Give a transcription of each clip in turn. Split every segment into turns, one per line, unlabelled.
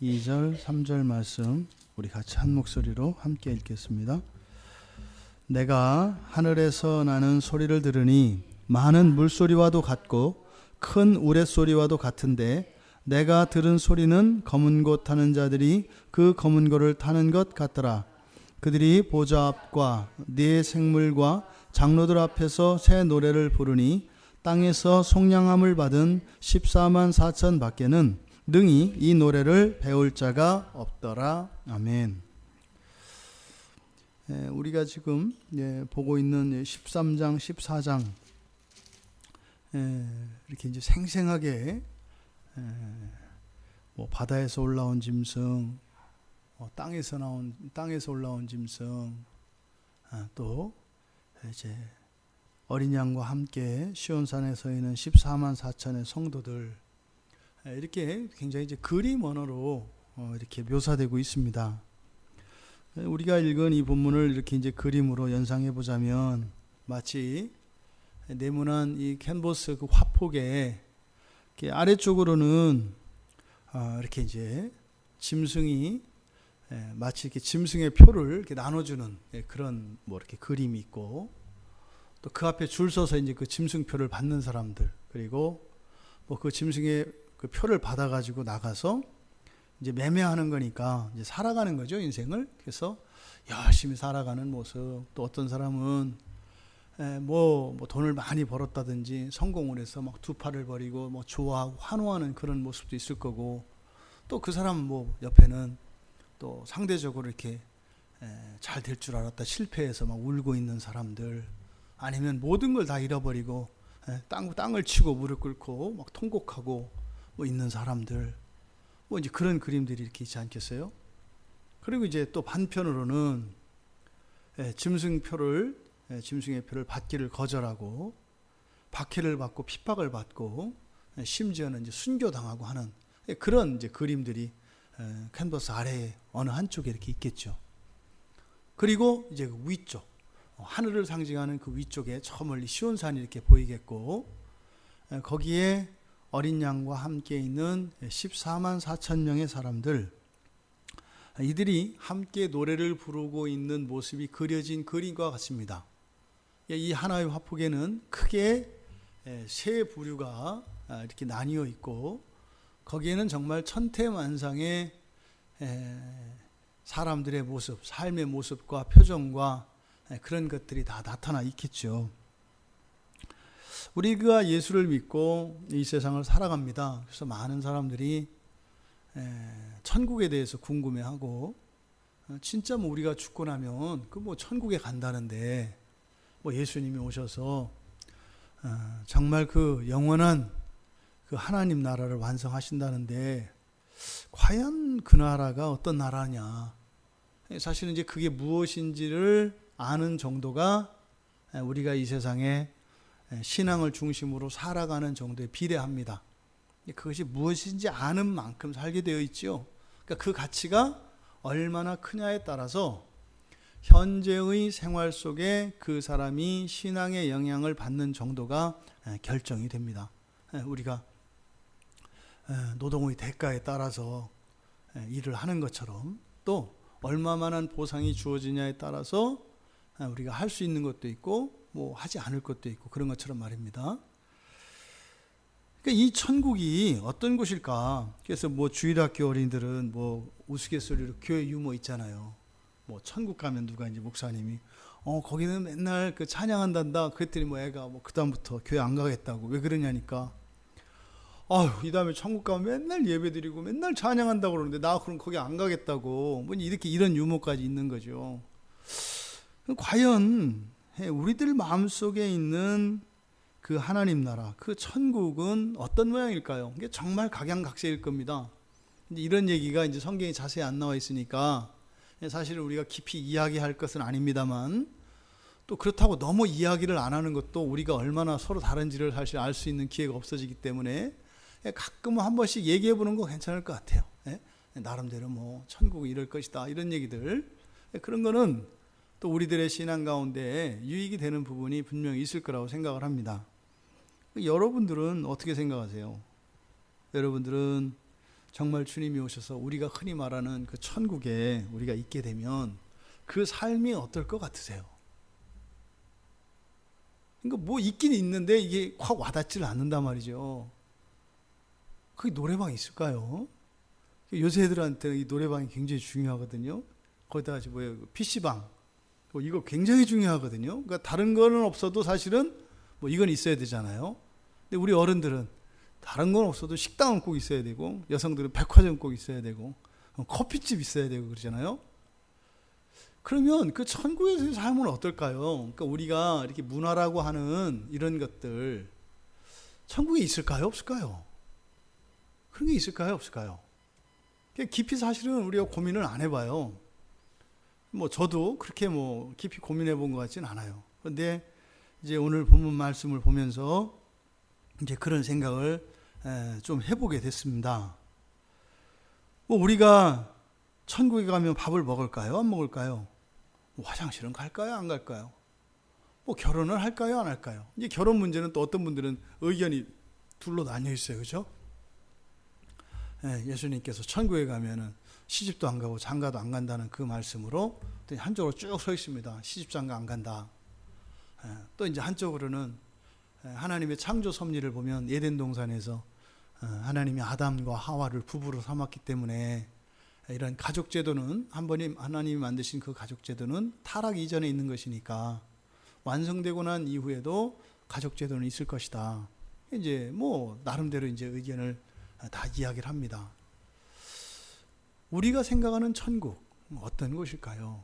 2절, 3절 말씀 우리 같이 한 목소리로 함께 읽겠습니다. 내가 하늘에서 나는 소리를 들으니 많은 물소리와도 같고 큰 우레소리와도 같은데 내가 들은 소리는 검은 곶 타는 자들이 그 검은 곶을 타는 것 같더라. 그들이 보좌 앞과 네 생물과 장로들 앞에서 새 노래를 부르니 땅에서 속량함을 받은 14만 4천 밖에는 능히 이 노래를 배울 자가 없더라. 아멘. 우리가 지금 보고 있는 13장, 14장 이렇게 이제 생생하게 뭐 바다에서 올라온 짐승, 땅에서 올라온 짐승, 또 이제 어린 양과 함께 시온산에 서 있는 14만 4천의 성도들, 이렇게 굉장히 이제 그림 언어로 이렇게 묘사되고 있습니다. 우리가 읽은 이 본문을 이렇게 이제 그림으로 연상해 보자면 마치 네모난 이 캔버스 그 화폭에 이렇게 아래쪽으로는 이렇게 이제 짐승이 마치 이렇게 짐승의 표를 이렇게 나눠주는 그런 뭐 이렇게 그림이 있고, 또 그 앞에 줄 서서 이제 그 짐승표를 받는 사람들, 그리고 뭐 그 짐승의 그 표를 받아가지고 나가서 이제 매매하는 거니까 이제 살아가는 거죠, 인생을. 그래서 열심히 살아가는 모습. 또 어떤 사람은 뭐 돈을 많이 벌었다든지 성공을 해서 막 두 팔을 벌이고 뭐 좋아하고 환호하는 그런 모습도 있을 거고, 또 그 사람 뭐 옆에는 또 상대적으로 이렇게 잘 될 줄 알았다 실패해서 막 울고 있는 사람들, 아니면 모든 걸 다 잃어버리고 땅을 치고 무릎 꿇고 막 통곡하고 뭐 있는 사람들, 뭐 이제 그런 그림들이 이렇게 있지 않겠어요? 그리고 이제 또 반편으로는 짐승의 표를 받기를 거절하고 박해를 받고 핍박을 받고 심지어는 이제 순교당하고 하는 그런 이제 그림들이 캔버스 아래에 어느 한쪽에 이렇게 있겠죠. 그리고 이제 그 위쪽, 하늘을 상징하는 그 위쪽에 저 멀리 시온산이 이렇게 보이겠고, 거기에 어린 양과 함께 있는 14만 4천 명의 사람들, 이들이 함께 노래를 부르고 있는 모습이 그려진 그림과 같습니다. 이 하나의 화폭에는 크게 세 부류가 이렇게 나뉘어 있고, 거기에는 정말 천태만상의 사람들의 모습, 삶의 모습과 표정과 그런 것들이 다 나타나 있겠죠. 우리가 예수를 믿고 이 세상을 살아갑니다. 그래서 많은 사람들이 천국에 대해서 궁금해하고, 진짜 뭐 우리가 죽고 나면 그 뭐 천국에 간다는데, 뭐 예수님이 오셔서 정말 그 영원한 그 하나님 나라를 완성하신다는데 과연 그 나라가 어떤 나라냐? 사실은 이제 그게 무엇인지를 아는 정도가 우리가 이 세상에 신앙을 중심으로 살아가는 정도에 비례합니다. 그것이 무엇인지 아는 만큼 살게 되어 있죠. 그러니까 그 가치가 얼마나 크냐에 따라서 현재의 생활 속에 그 사람이 신앙의 영향을 받는 정도가 결정이 됩니다. 우리가 노동의 대가에 따라서 일을 하는 것처럼, 또 얼마만한 보상이 주어지냐에 따라서 우리가 할 수 있는 것도 있고 뭐 하지 않을 것도 있고, 그런 것처럼 말입니다. 그러니까 이 천국이 어떤 곳일까? 그래서 뭐 주일학교 어린이들은 뭐 우스갯소리로 교회 유머 있잖아요. 뭐 천국 가면 누가 이제 목사님이 거기는 맨날 그 찬양한단다. 그랬더니 뭐 애가 뭐 그다음부터 교회 안 가겠다고. 왜 그러냐니까, 이 다음에 천국 가면 맨날 예배드리고 맨날 찬양한다고 그러는데 나 그럼 거기 안 가겠다고. 뭐 이렇게 이런 유머까지 있는 거죠. 과연 우리들 마음속에 있는 그 하나님 나라, 그 천국은 어떤 모양일까요? 이게 정말 각양각색일 겁니다. 이런 얘기가 이제 성경에 자세히 안 나와 있으니까 사실은 우리가 깊이 이야기할 것은 아닙니다만, 또 그렇다고 너무 이야기를 안 하는 것도 우리가 얼마나 서로 다른지를 사실 알 수 있는 기회가 없어지기 때문에 가끔은 한 번씩 얘기해 보는 거 괜찮을 것 같아요. 나름대로 뭐 천국은 이럴 것이다, 이런 얘기들, 그런 거는 또 우리들의 신앙 가운데 유익이 되는 부분이 분명히 있을 거라고 생각을 합니다. 여러분들은 어떻게 생각하세요? 여러분들은 정말 주님이 오셔서 우리가 흔히 말하는 그 천국에 우리가 있게 되면 그 삶이 어떨 것 같으세요? 그러니까 뭐 있긴 있는데 이게 확 와닿지를 않는단 말이죠. 거기 노래방 있을까요? 요새 애들한테는 이 노래방이 굉장히 중요하거든요. 거기다가 PC방 이거 굉장히 중요하거든요. 그러니까 다른 거는 없어도 사실은 뭐 이건 있어야 되잖아요. 근데 우리 어른들은 다른 건 없어도 식당은 꼭 있어야 되고, 여성들은 백화점 꼭 있어야 되고, 커피집 있어야 되고 그러잖아요. 그러면 그 천국에서의 삶은 어떨까요? 그러니까 우리가 이렇게 문화라고 하는 이런 것들 천국에 있을까요? 없을까요? 그런 게 있을까요? 없을까요? 깊이 사실은 우리가 고민을 안 해봐요. 뭐 저도 그렇게 뭐 깊이 고민해 본 것 같지는 않아요. 그런데 이제 오늘 본문 말씀을 보면서 이제 그런 생각을 좀 해보게 됐습니다. 뭐 우리가 천국에 가면 밥을 먹을까요? 안 먹을까요? 화장실은 갈까요? 안 갈까요? 뭐 결혼을 할까요? 안 할까요? 이제 결혼 문제는 또 어떤 분들은 의견이 둘로 나뉘어 있어요. 그죠? 예수님께서 천국에 가면은 시집도 안 가고 장가도 안 간다는 그 말씀으로 한쪽으로 쭉 서 있습니다. 시집 장가 안 간다. 또 이제 한쪽으로는 하나님의 창조 섭리를 보면 에덴 동산에서 하나님이 아담과 하와를 부부로 삼았기 때문에 이런 가족 제도는 한 번에 하나님이 만드신 그 가족 제도는 타락 이전에 있는 것이니까 완성되고 난 이후에도 가족 제도는 있을 것이다. 이제 뭐 나름대로 이제 의견을 다 이야기를 합니다. 우리가 생각하는 천국 어떤 곳일까요?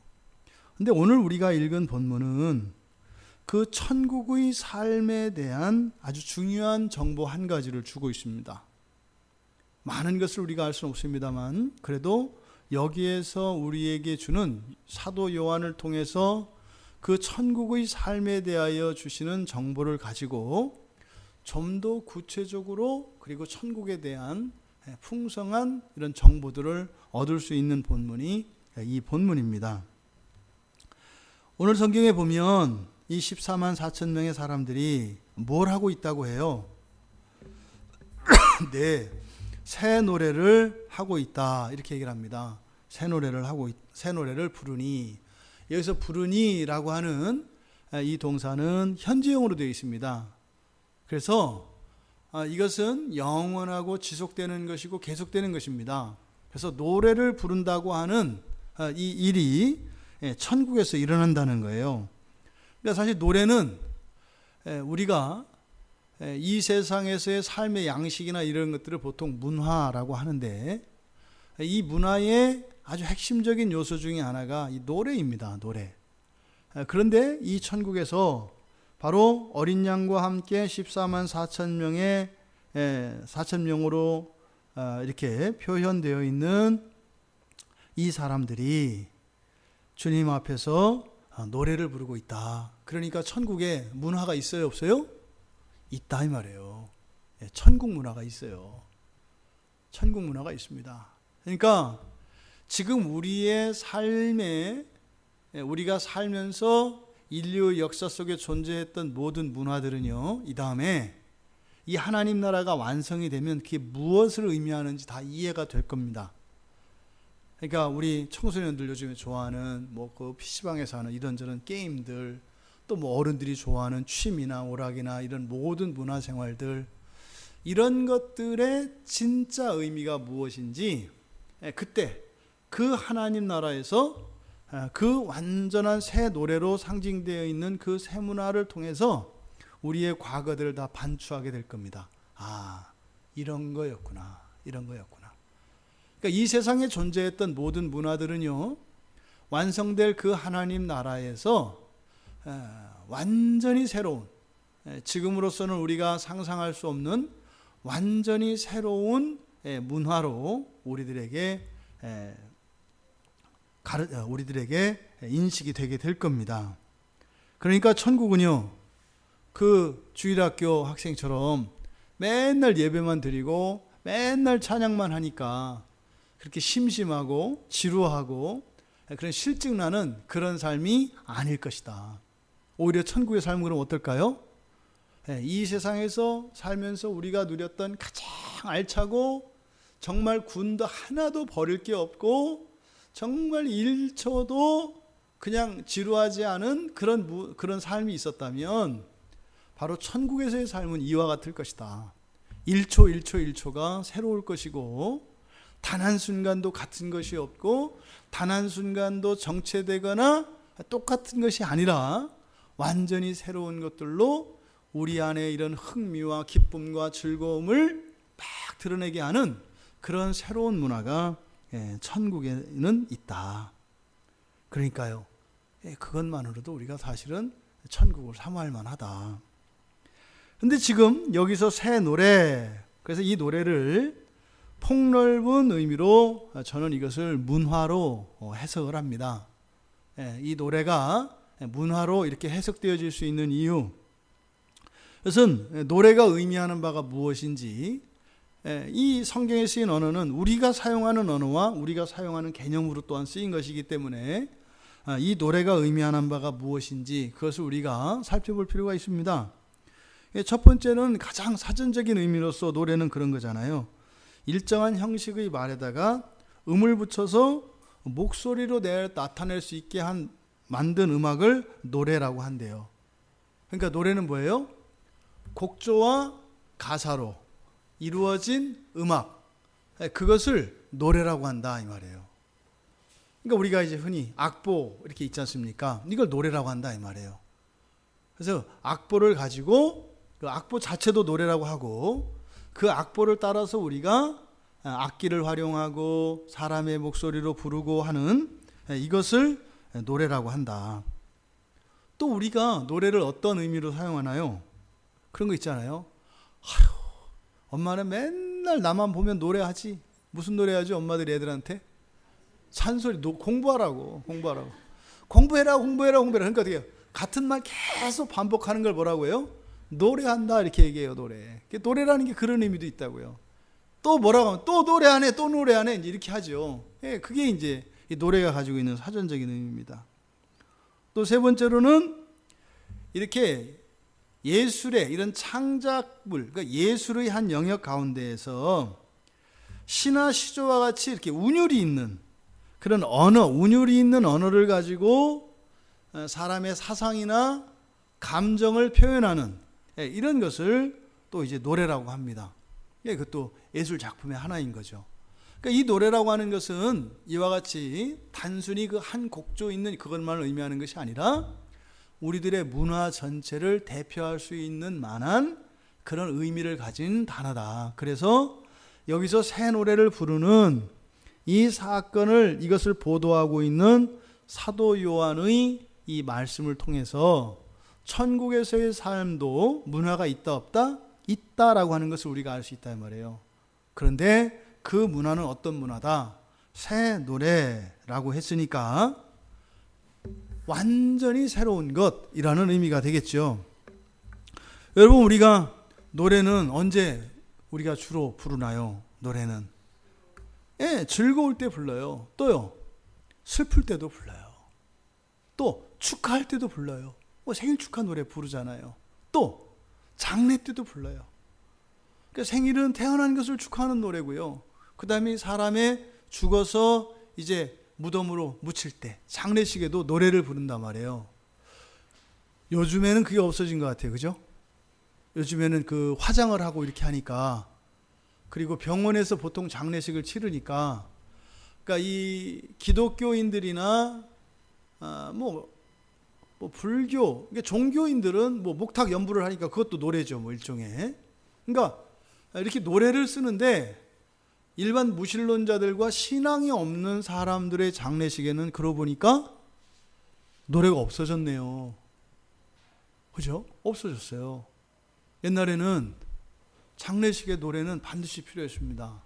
근데 오늘 우리가 읽은 본문은 그 천국의 삶에 대한 아주 중요한 정보 한 가지를 주고 있습니다. 많은 것을 우리가 알 수는 없습니다만 그래도 여기에서 우리에게 주는 사도 요한을 통해서 그 천국의 삶에 대하여 주시는 정보를 가지고 좀 더 구체적으로 그리고 천국에 대한 풍성한 이런 정보들을 얻을 수 있는 본문이 이 본문입니다. 오늘 성경에 보면 이 14만 4천 명의 사람들이 뭘 하고 있다고 해요? 네, 새 노래를 하고 있다 이렇게 얘기를 합니다. 새 노래를 부르니, 여기서 부르니라고 하는 이 동사는 현재형으로 되어 있습니다. 그래서 이것은 영원하고 지속되는 것이고 계속되는 것입니다. 그래서 노래를 부른다고 하는 이 일이 천국에서 일어난다는 거예요. 그러니까 사실 노래는 우리가 이 세상에서의 삶의 양식이나 이런 것들을 보통 문화라고 하는데 이 문화의 아주 핵심적인 요소 중에 하나가 이 노래입니다. 노래. 그런데 이 천국에서 바로 어린 양과 함께 14만 4천 명의 4천 명으로 이렇게 표현되어 있는 이 사람들이 주님 앞에서 노래를 부르고 있다. 그러니까 천국에 문화가 있어요, 없어요? 있다 이 말이에요. 천국 문화가 있어요. 천국 문화가 있습니다. 그러니까 지금 우리의 삶에 우리가 살면서 인류 역사 속에 존재했던 모든 문화들은요, 이 다음에 이 하나님 나라가 완성이 되면 그게 무엇을 의미하는지 다 이해가 될 겁니다. 그러니까 우리 청소년들 요즘에 좋아하는 뭐 그 PC방에서 하는 이런저런 게임들, 또 뭐 어른들이 좋아하는 취미나 오락이나 이런 모든 문화 생활들, 이런 것들의 진짜 의미가 무엇인지 그때 그 하나님 나라에서 그 완전한 새 노래로 상징되어 있는 그 새 문화를 통해서 우리의 과거들을 다 반추하게 될 겁니다. 아, 이런 거였구나. 이런 거였구나. 그러니까 이 세상에 존재했던 모든 문화들은요, 완성될 그 하나님 나라에서 완전히 새로운, 지금으로서는 우리가 상상할 수 없는 완전히 새로운 문화로 우리들에게 인식이 되게 될 겁니다. 그러니까 천국은요, 그 주일학교 학생처럼 맨날 예배만 드리고 맨날 찬양만 하니까 그렇게 심심하고 지루하고 그런 실증나는 그런 삶이 아닐 것이다. 오히려 천국의 삶은 그럼 어떨까요? 이 세상에서 살면서 우리가 누렸던 가장 알차고 정말 군도 하나도 버릴 게 없고 정말 1초도 그냥 지루하지 않은 그런 삶이 있었다면 바로 천국에서의 삶은 이와 같을 것이다. 1초가 새로울 것이고 단 한순간도 같은 것이 없고 단 한순간도 정체되거나 똑같은 것이 아니라 완전히 새로운 것들로 우리 안에 이런 흥미와 기쁨과 즐거움을 막 드러내게 하는 그런 새로운 문화가 천국에는 있다. 그러니까요, 그것만으로도 우리가 사실은 천국을 사모할 만하다. 근데 지금 여기서 새 노래, 그래서 이 노래를 폭넓은 의미로 저는 이것을 문화로 해석을 합니다. 이 노래가 문화로 이렇게 해석되어질 수 있는 이유, 그것은 노래가 의미하는 바가 무엇인지, 이 성경에 쓰인 언어는 우리가 사용하는 언어와 우리가 사용하는 개념으로 또한 쓰인 것이기 때문에 이 노래가 의미하는 바가 무엇인지 그것을 우리가 살펴볼 필요가 있습니다. 첫 번째는 가장 사전적인 의미로서 노래는 그런 거잖아요. 일정한 형식의 말에다가 음을 붙여서 목소리로 나타낼 수 있게 만든 음악을 노래라고 한대요. 그러니까 노래는 뭐예요? 곡조와 가사로 이루어진 음악, 그것을 노래라고 한다 이 말이에요. 그러니까 우리가 이제 흔히 악보 이렇게 있지 않습니까? 이걸 노래라고 한다 이 말이에요. 그래서 악보를 가지고 그 악보 자체도 노래라고 하고 그 악보를 따라서 우리가 악기를 활용하고 사람의 목소리로 부르고 하는 이것을 노래라고 한다. 또 우리가 노래를 어떤 의미로 사용하나요? 그런 거 있잖아요. 엄마는 맨날 나만 보면 노래하지. 무슨 노래하지? 엄마들이 애들한테 잔소리, 공부하라고. 공부해라. 그러니까 어떻게 해요? 같은 말 계속 반복하는 걸 뭐라고 해요? 노래한다 이렇게 얘기해요. 노래라는 게 그런 의미도 있다고요. 또 뭐라고 하면 또 노래하네 이제 이렇게 하죠. 그게 이제 이 노래가 가지고 있는 사전적인 의미입니다. 또 세 번째로는 이렇게 예술의 이런 창작물, 그러니까 예술의 한 영역 가운데에서 시나 시조와 같이 이렇게 운율이 있는 그런 언어, 운율이 있는 언어를 가지고 사람의 사상이나 감정을 표현하는 이런 것을 또 이제 노래라고 합니다. 그것도 예술 작품의 하나인 거죠. 그러니까 이 노래라고 하는 것은 이와 같이 단순히 그 한 곡조 있는 그것만을 의미하는 것이 아니라 우리들의 문화 전체를 대표할 수 있는 만한 그런 의미를 가진 단어다. 그래서 여기서 새 노래를 부르는 이 사건을 이것을 보도하고 있는 사도 요한의 이 말씀을 통해서 천국에서의 삶도 문화가 있다 없다? 있다라고 하는 것을 우리가 알 수 있다 말이에요. 그런데 그 문화는 어떤 문화다? 새 노래라고 했으니까 완전히 새로운 것이라는 의미가 되겠죠. 여러분, 우리가 노래는 언제 우리가 주로 부르나요? 노래는 즐거울 때 불러요. 또요, 슬플 때도 불러요. 또 축하할 때도 불러요. 생일 축하 노래 부르잖아요. 또 장례 때도 불러요. 그러니까 생일은 태어난 것을 축하하는 노래고요. 그 다음에 사람의 죽어서 이제 무덤으로 묻힐 때 장례식에도 노래를 부른단 말이에요. 요즘에는 그게 없어진 것 같아요. 그죠? 요즘에는 그 화장을 하고 이렇게 하니까, 그리고 병원에서 보통 장례식을 치르니까, 그러니까 이 기독교인들이나 불교, 종교인들은 목탁 연부를 하니까 그것도 노래죠, 일종의. 그러니까 이렇게 노래를 쓰는데 일반 무신론자들과 신앙이 없는 사람들의 장례식에는 그러고 보니까 노래가 없어졌네요. 그죠? 없어졌어요. 옛날에는 장례식의 노래는 반드시 필요했습니다.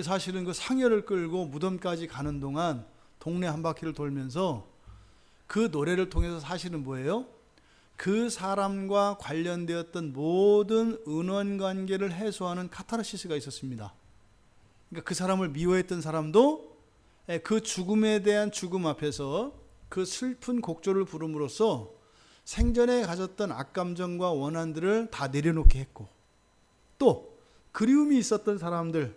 사실은 그 상여를 끌고 무덤까지 가는 동안 동네 한 바퀴를 돌면서 그 노래를 통해서 사실은 뭐예요? 그 사람과 관련되었던 모든 은원관계를 해소하는 카타르시스가 있었습니다. 그러니까 그 사람을 미워했던 사람도 그 죽음에 대한 죽음 앞에서 그 슬픈 곡조를 부름으로써 생전에 가졌던 악감정과 원한들을 다 내려놓게 했고, 또 그리움이 있었던 사람들,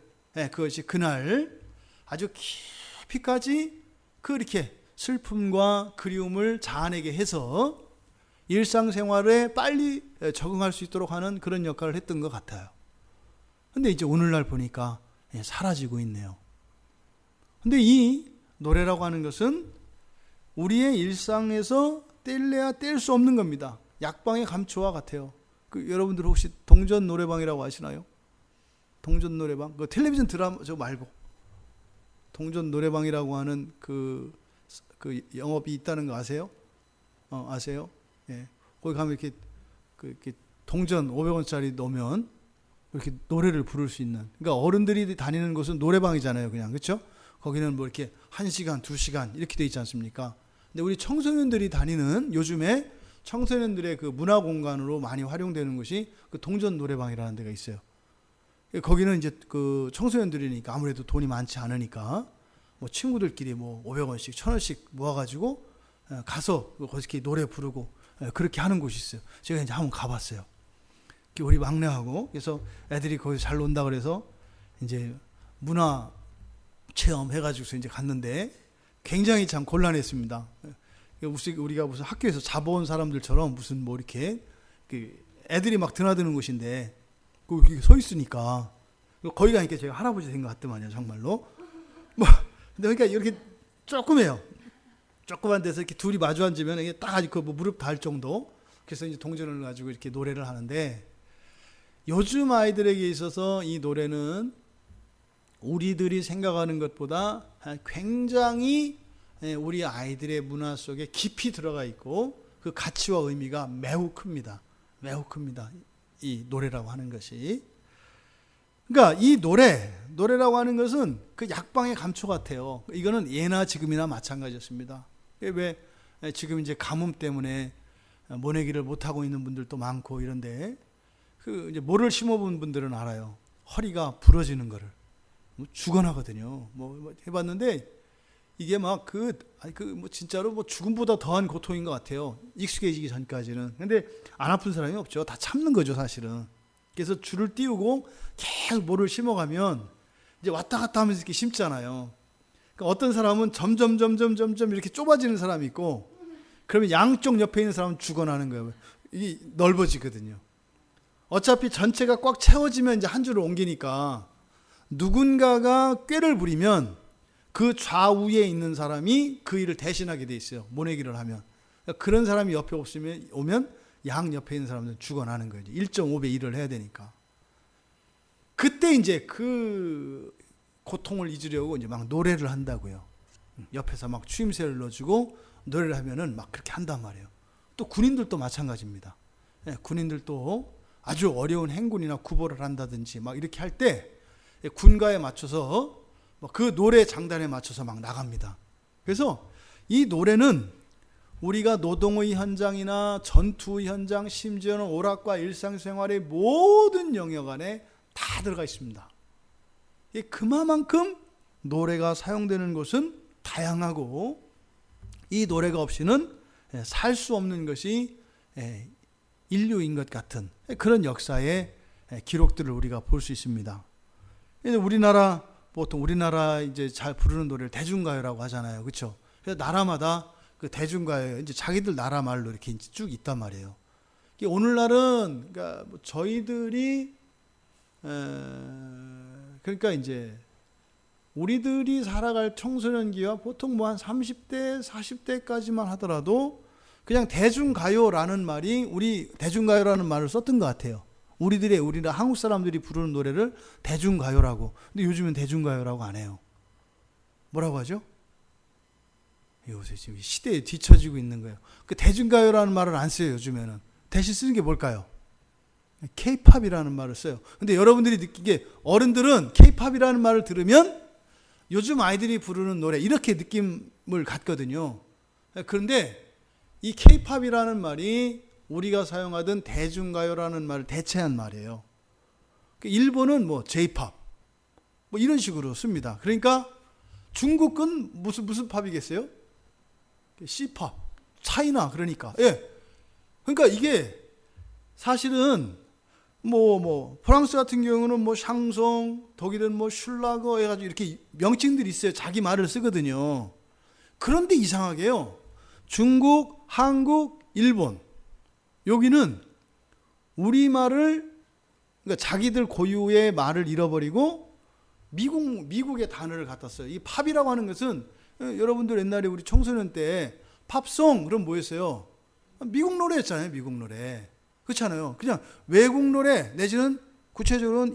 그것이 그날 아주 깊이까지 그렇게 슬픔과 그리움을 자아내게 해서 일상생활에 빨리 적응할 수 있도록 하는 그런 역할을 했던 것 같아요. 근데 이제 오늘날 보니까 사라지고 있네요. 근데 이 노래라고 하는 것은 우리의 일상에서 뗄래야 뗄 수 없는 겁니다. 약방의 감초와 같아요. 여러분들 혹시 동전 노래방이라고 아시나요? 동전 노래방? 그 텔레비전 드라마 저 말고 동전 노래방이라고 하는 그 영업이 있다는 거 아세요? 아세요? 예. 거기 가면 이렇게 동전 500원짜리 넣으면 이렇게 노래를 부를 수 있는. 그러니까 어른들이 다니는 곳은 노래방이잖아요, 그냥. 그렇죠? 거기는 뭐 이렇게 1시간, 2시간 이렇게 돼 있지 않습니까? 근데 우리 청소년들이 다니는 요즘에 청소년들의 그 문화 공간으로 많이 활용되는 곳이 그 동전 노래방이라는 데가 있어요. 거기는 이제 그 청소년들이니까 아무래도 돈이 많지 않으니까 뭐 친구들끼리 뭐 500원씩, 1000원씩 모아가지고 가서 거기 노래 부르고 그렇게 하는 곳이 있어요. 제가 이제 한번 가봤어요. 우리 막내하고 그래서 애들이 거기서 잘 논다 그래서 이제 문화 체험 해가지고서 이제 갔는데 굉장히 참 곤란했습니다. 우리가 무슨 학교에서 잡아온 사람들처럼 무슨 뭐 이렇게 애들이 막 드나드는 곳인데 거기 서 있으니까 거기 가니까 제가 할아버지 된 것 같더만요, 정말로. 뭐 근데 그러니까 이렇게 조그매요. 조그만 데서 이렇게 둘이 마주 앉으면 이게 딱 아직 뭐 무릎 닿을 정도. 그래서 이제 동전을 가지고 이렇게 노래를 하는데 요즘 아이들에게 있어서 이 노래는 우리들이 생각하는 것보다 굉장히 우리 아이들의 문화 속에 깊이 들어가 있고 그 가치와 의미가 매우 큽니다. 매우 큽니다. 이 노래라고 하는 것이. 그러니까 이 노래라고 하는 것은 그 약방의 감초 같아요. 이거는 예나 지금이나 마찬가지였습니다. 왜 지금 이제 가뭄 때문에 모내기를 못하고 있는 분들도 많고 이런데 그 이제 모를 심어본 분들은 알아요. 허리가 부러지는 거를 죽어나거든요. 뭐 해봤는데 이게 막 뭐 진짜로 뭐 죽음보다 더한 고통인 것 같아요. 익숙해지기 전까지는. 근데 안 아픈 사람이 없죠. 다 참는 거죠, 사실은. 그래서 줄을 띄우고 계속 모를 심어가면 이제 왔다 갔다 하면서 이렇게 심잖아요. 그러니까 어떤 사람은 점점 이렇게 좁아지는 사람이 있고, 그러면 양쪽 옆에 있는 사람은 죽어나는 거예요. 이게 넓어지거든요. 어차피 전체가 꽉 채워지면 이제 한 줄을 옮기니까 누군가가 꾀를 부리면 그 좌우에 있는 사람이 그 일을 대신하게 돼 있어요. 모내기를 하면. 그러니까 그런 사람이 옆에 오면 양 옆에 있는 사람들은 죽어나는 거죠. 1.5배 일을 해야 되니까. 그때 이제 그 고통을 잊으려고 이제 막 노래를 한다고요. 옆에서 막 추임새를 넣어주고 노래를 하면은 막 그렇게 한단 말이에요. 또 군인들도 마찬가지입니다. 군인들도 아주 어려운 행군이나 구보를 한다든지 막 이렇게 할 때 군가에 맞춰서 그 노래 장단에 맞춰서 막 나갑니다. 그래서 이 노래는 우리가 노동의 현장이나 전투의 현장, 심지어는 오락과 일상생활의 모든 영역 안에 다 들어가 있습니다. 그만큼 노래가 사용되는 곳은 다양하고 이 노래가 없이는 살 수 없는 것이 인류인 것 같은 그런 역사의 기록들을 우리가 볼 수 있습니다. 보통 우리나라 이제 잘 부르는 노래를 대중가요라고 하잖아요. 그렇죠? 그래서 나라마다 그 대중가요 이제 자기들 나라 말로 이렇게 쭉 있단 말이에요. 오늘날은 그러니까 뭐 저희들이 그러니까 이제 우리들이 살아갈 청소년기와 보통 뭐 한 30대, 40대까지만 하더라도 그냥 대중가요라는 말이 우리 대중가요라는 말을 썼던 것 같아요. 우리나라 한국 사람들이 부르는 노래를 대중가요라고. 근데 요즘은 대중가요라고 안 해요. 뭐라고 하죠? 요새 지금 시대에 뒤처지고 있는 거예요. 그 대중가요라는 말을 안 써요, 요즘에는. 대신 쓰는 게 뭘까요? K-팝이라는 말을 써요. 근데 여러분들이 느끼기에 어른들은 K-팝이라는 말을 들으면 요즘 아이들이 부르는 노래 이렇게 느낌을 갖거든요. 그런데 이 K-팝이라는 말이 우리가 사용하던 대중가요라는 말을 대체한 말이에요. 일본은 뭐 J-팝 뭐 이런 식으로 씁니다. 그러니까 중국은 무슨 팝이겠어요? C-팝, 차이나 그러니까. 그러니까 이게 사실은 프랑스 같은 경우는 샹송, 독일은 슐라거 해가지고 이렇게 명칭들이 있어요. 자기 말을 쓰거든요. 그런데 이상하게요. 중국, 한국, 일본 여기는 우리말을 그러니까 자기들 고유의 말을 잃어버리고 미국의 단어를 갖다 써요. 이 팝이라고 하는 것은 여러분들 옛날에 우리 청소년 때 팝송 그럼 뭐였어요? 미국 노래였잖아요. 미국 노래. 그렇잖아요. 그냥 외국 노래 내지는 구체적으로는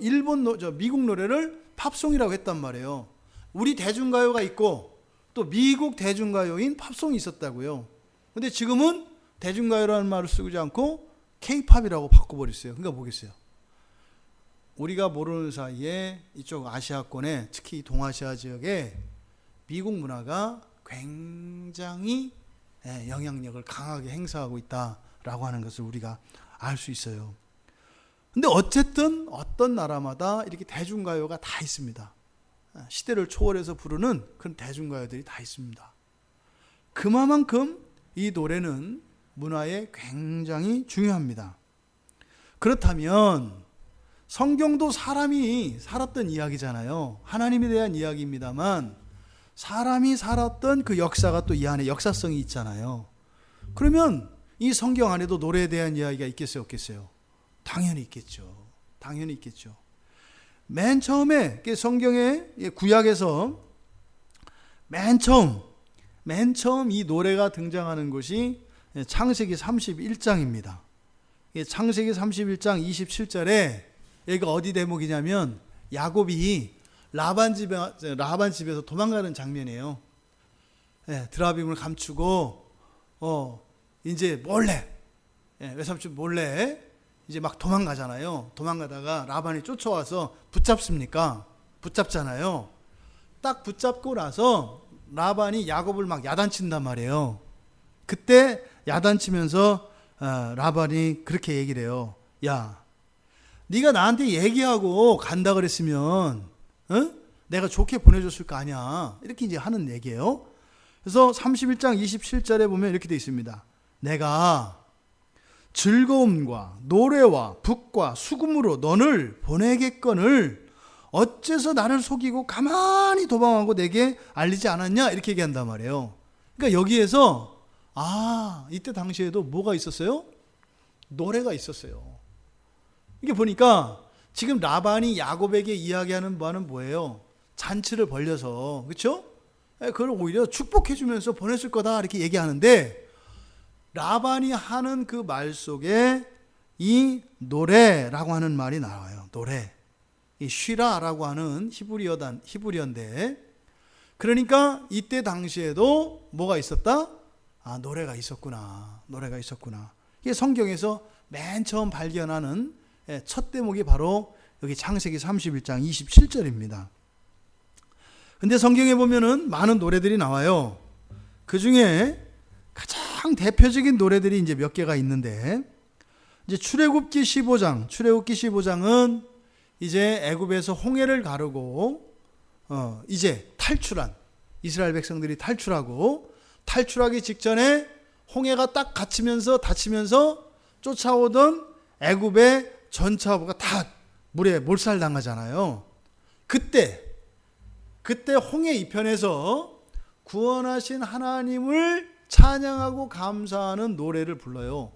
미국 노래를 팝송이라고 했단 말이에요. 우리 대중가요가 있고 또 미국 대중가요인 팝송이 있었다고요. 근데 지금은 대중가요라는 말을 쓰지 않고 K-팝이라고 바꿔버렸어요. 그러니까 뭐겠어요? 우리가 모르는 사이에 이쪽 아시아권에 특히 동아시아 지역에 미국 문화가 굉장히 영향력을 강하게 행사하고 있다라고 하는 것을 우리가 알 수 있어요. 근데 어쨌든 어떤 나라마다 이렇게 대중가요가 다 있습니다. 시대를 초월해서 부르는 그런 대중가요들이 다 있습니다. 그만큼 이 노래는 문화에 굉장히 중요합니다. 그렇다면 성경도 사람이 살았던 이야기잖아요. 하나님에 대한 이야기입니다만 사람이 살았던 그 역사가 또 이 안에 역사성이 있잖아요. 그러면 이 성경 안에도 노래에 대한 이야기가 있겠어요, 없겠어요? 당연히 있겠죠. 당연히 있겠죠. 맨 처음에 성경의 구약에서 맨 처음 이 노래가 등장하는 곳이 창세기 31장입니다. 창세기 31장 27절에 여기가 어디 대목이냐면 야곱이 라반 집에서 도망가는 장면이에요. 드라빔을 감추고 이제 몰래 외삼촌 몰래 이제 막 도망가잖아요. 도망가다가 라반이 쫓아와서 붙잡잖아요. 딱 붙잡고 나서 라반이 야곱을 막 야단친단 말이에요. 그때 야단치면서 라반이 그렇게 얘기를 해요. 야, 네가 나한테 얘기하고 간다 그랬으면 내가 좋게 보내줬을 거 아니야. 이렇게 이제 하는 얘기예요. 그래서 31장 27절에 보면 이렇게 되어 있습니다. 내가 즐거움과 노래와 북과 수금으로 너를 보내겠거늘 어째서 나를 속이고 가만히 도망하고 내게 알리지 않았냐 이렇게 얘기한단 말이에요. 그러니까 여기에서 이때 당시에도 뭐가 있었어요? 노래가 있었어요. 이게 보니까 지금 라반이 야곱에게 이야기하는 바는 뭐예요? 잔치를 벌려서, 그렇죠? 그걸 오히려 축복해 주면서 보냈을 거다 이렇게 얘기하는데 라반이 하는 그 말 속에 이 노래라고 하는 말이 나와요. 노래. 이 쉬라라고 하는 히브리어인데 그러니까 이때 당시에도 뭐가 있었다? 노래가 있었구나. 노래가 있었구나. 이게 성경에서 맨 처음 발견하는 첫 대목이 바로 여기 창세기 31장 27절입니다. 근데 성경에 보면은 많은 노래들이 나와요. 그 중에 가장 대표적인 노래들이 이제 몇 개가 있는데 이제 출애굽기 15장은 이제 애굽에서 홍해를 가르고 이제 탈출한 이스라엘 백성들이 탈출하기 직전에 홍해가 딱 닫히면서 쫓아오던 애굽의 전차부가 다 물에 몰살당하잖아요. 그때 홍해 이편에서 구원하신 하나님을 찬양하고 감사하는 노래를 불러요.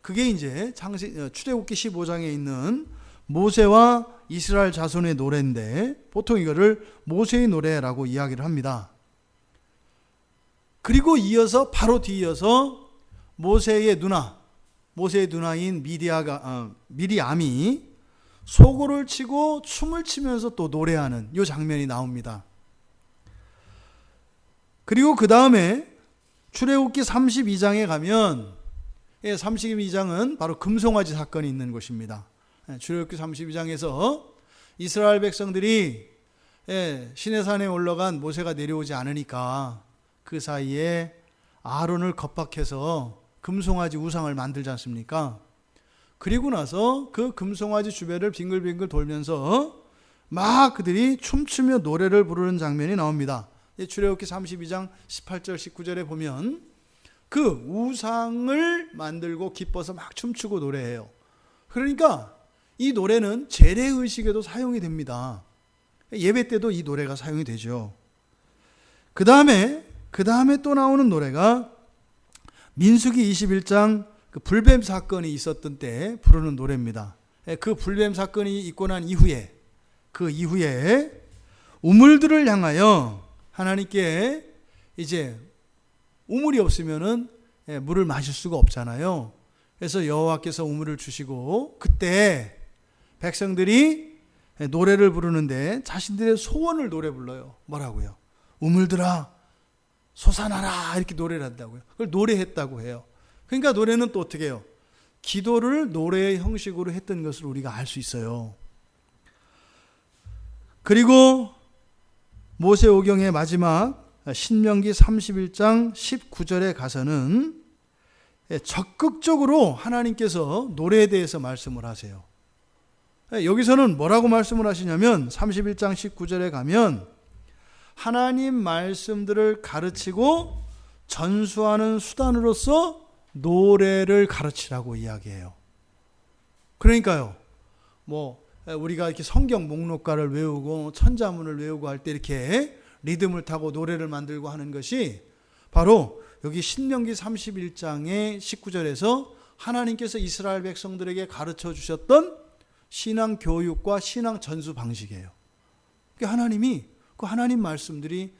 그게 이제 출애굽기 15장에 있는 모세와 이스라엘 자손의 노래인데 보통 이거를 모세의 노래라고 이야기를 합니다. 그리고 바로 뒤이어서 모세의 누나인 미리암이 소고를 치고 춤을 치면서 또 노래하는 이 장면이 나옵니다. 그리고 그 다음에 출애굽기 32장에 가면 32장은 바로 금송아지 사건이 있는 곳입니다. 출애굽기 32장에서 이스라엘 백성들이 시내산에 올라간 모세가 내려오지 않으니까 그 사이에 아론을 겁박해서 금송아지 우상을 만들지 않습니까? 그리고 나서 그 금송아지 주변을 빙글빙글 돌면서 막 그들이 춤추며 노래를 부르는 장면이 나옵니다. 출애굽기 32장 18절 19절에 보면 그 우상을 만들고 기뻐서 막 춤추고 노래해요. 그러니까 이 노래는 재래의식에도 사용이 됩니다. 예배 때도 이 노래가 사용이 되죠. 그 다음에 또 나오는 노래가 민수기 21장 그 불뱀 사건이 있었던 때 부르는 노래입니다. 그 불뱀 사건이 있고 난 이후에 우물들을 향하여 하나님께 이제 우물이 없으면은 물을 마실 수가 없잖아요. 그래서 여호와께서 우물을 주시고 그때 백성들이 노래를 부르는데 자신들의 소원을 노래 불러요. 뭐라고요? 우물들아 솟아나라 이렇게 노래를 한다고요. 그걸 노래했다고 해요. 그러니까 노래는 또 어떻게 해요? 기도를 노래의 형식으로 했던 것을 우리가 알 수 있어요. 그리고 모세오경의 마지막 신명기 31장 19절에 가서는 적극적으로 하나님께서 노래에 대해서 말씀을 하세요. 여기서는 뭐라고 말씀을 하시냐면 31장 19절에 가면 하나님 말씀들을 가르치고 전수하는 수단으로서 노래를 가르치라고 이야기해요. 그러니까요, 우리가 이렇게 성경 목록가를 외우고 천자문을 외우고 할 때 이렇게 리듬을 타고 노래를 만들고 하는 것이 바로 여기 신명기 31장의 19절에서 하나님께서 이스라엘 백성들에게 가르쳐 주셨던 신앙 교육과 신앙 전수 방식이에요. 하나님이 그 하나님 말씀들이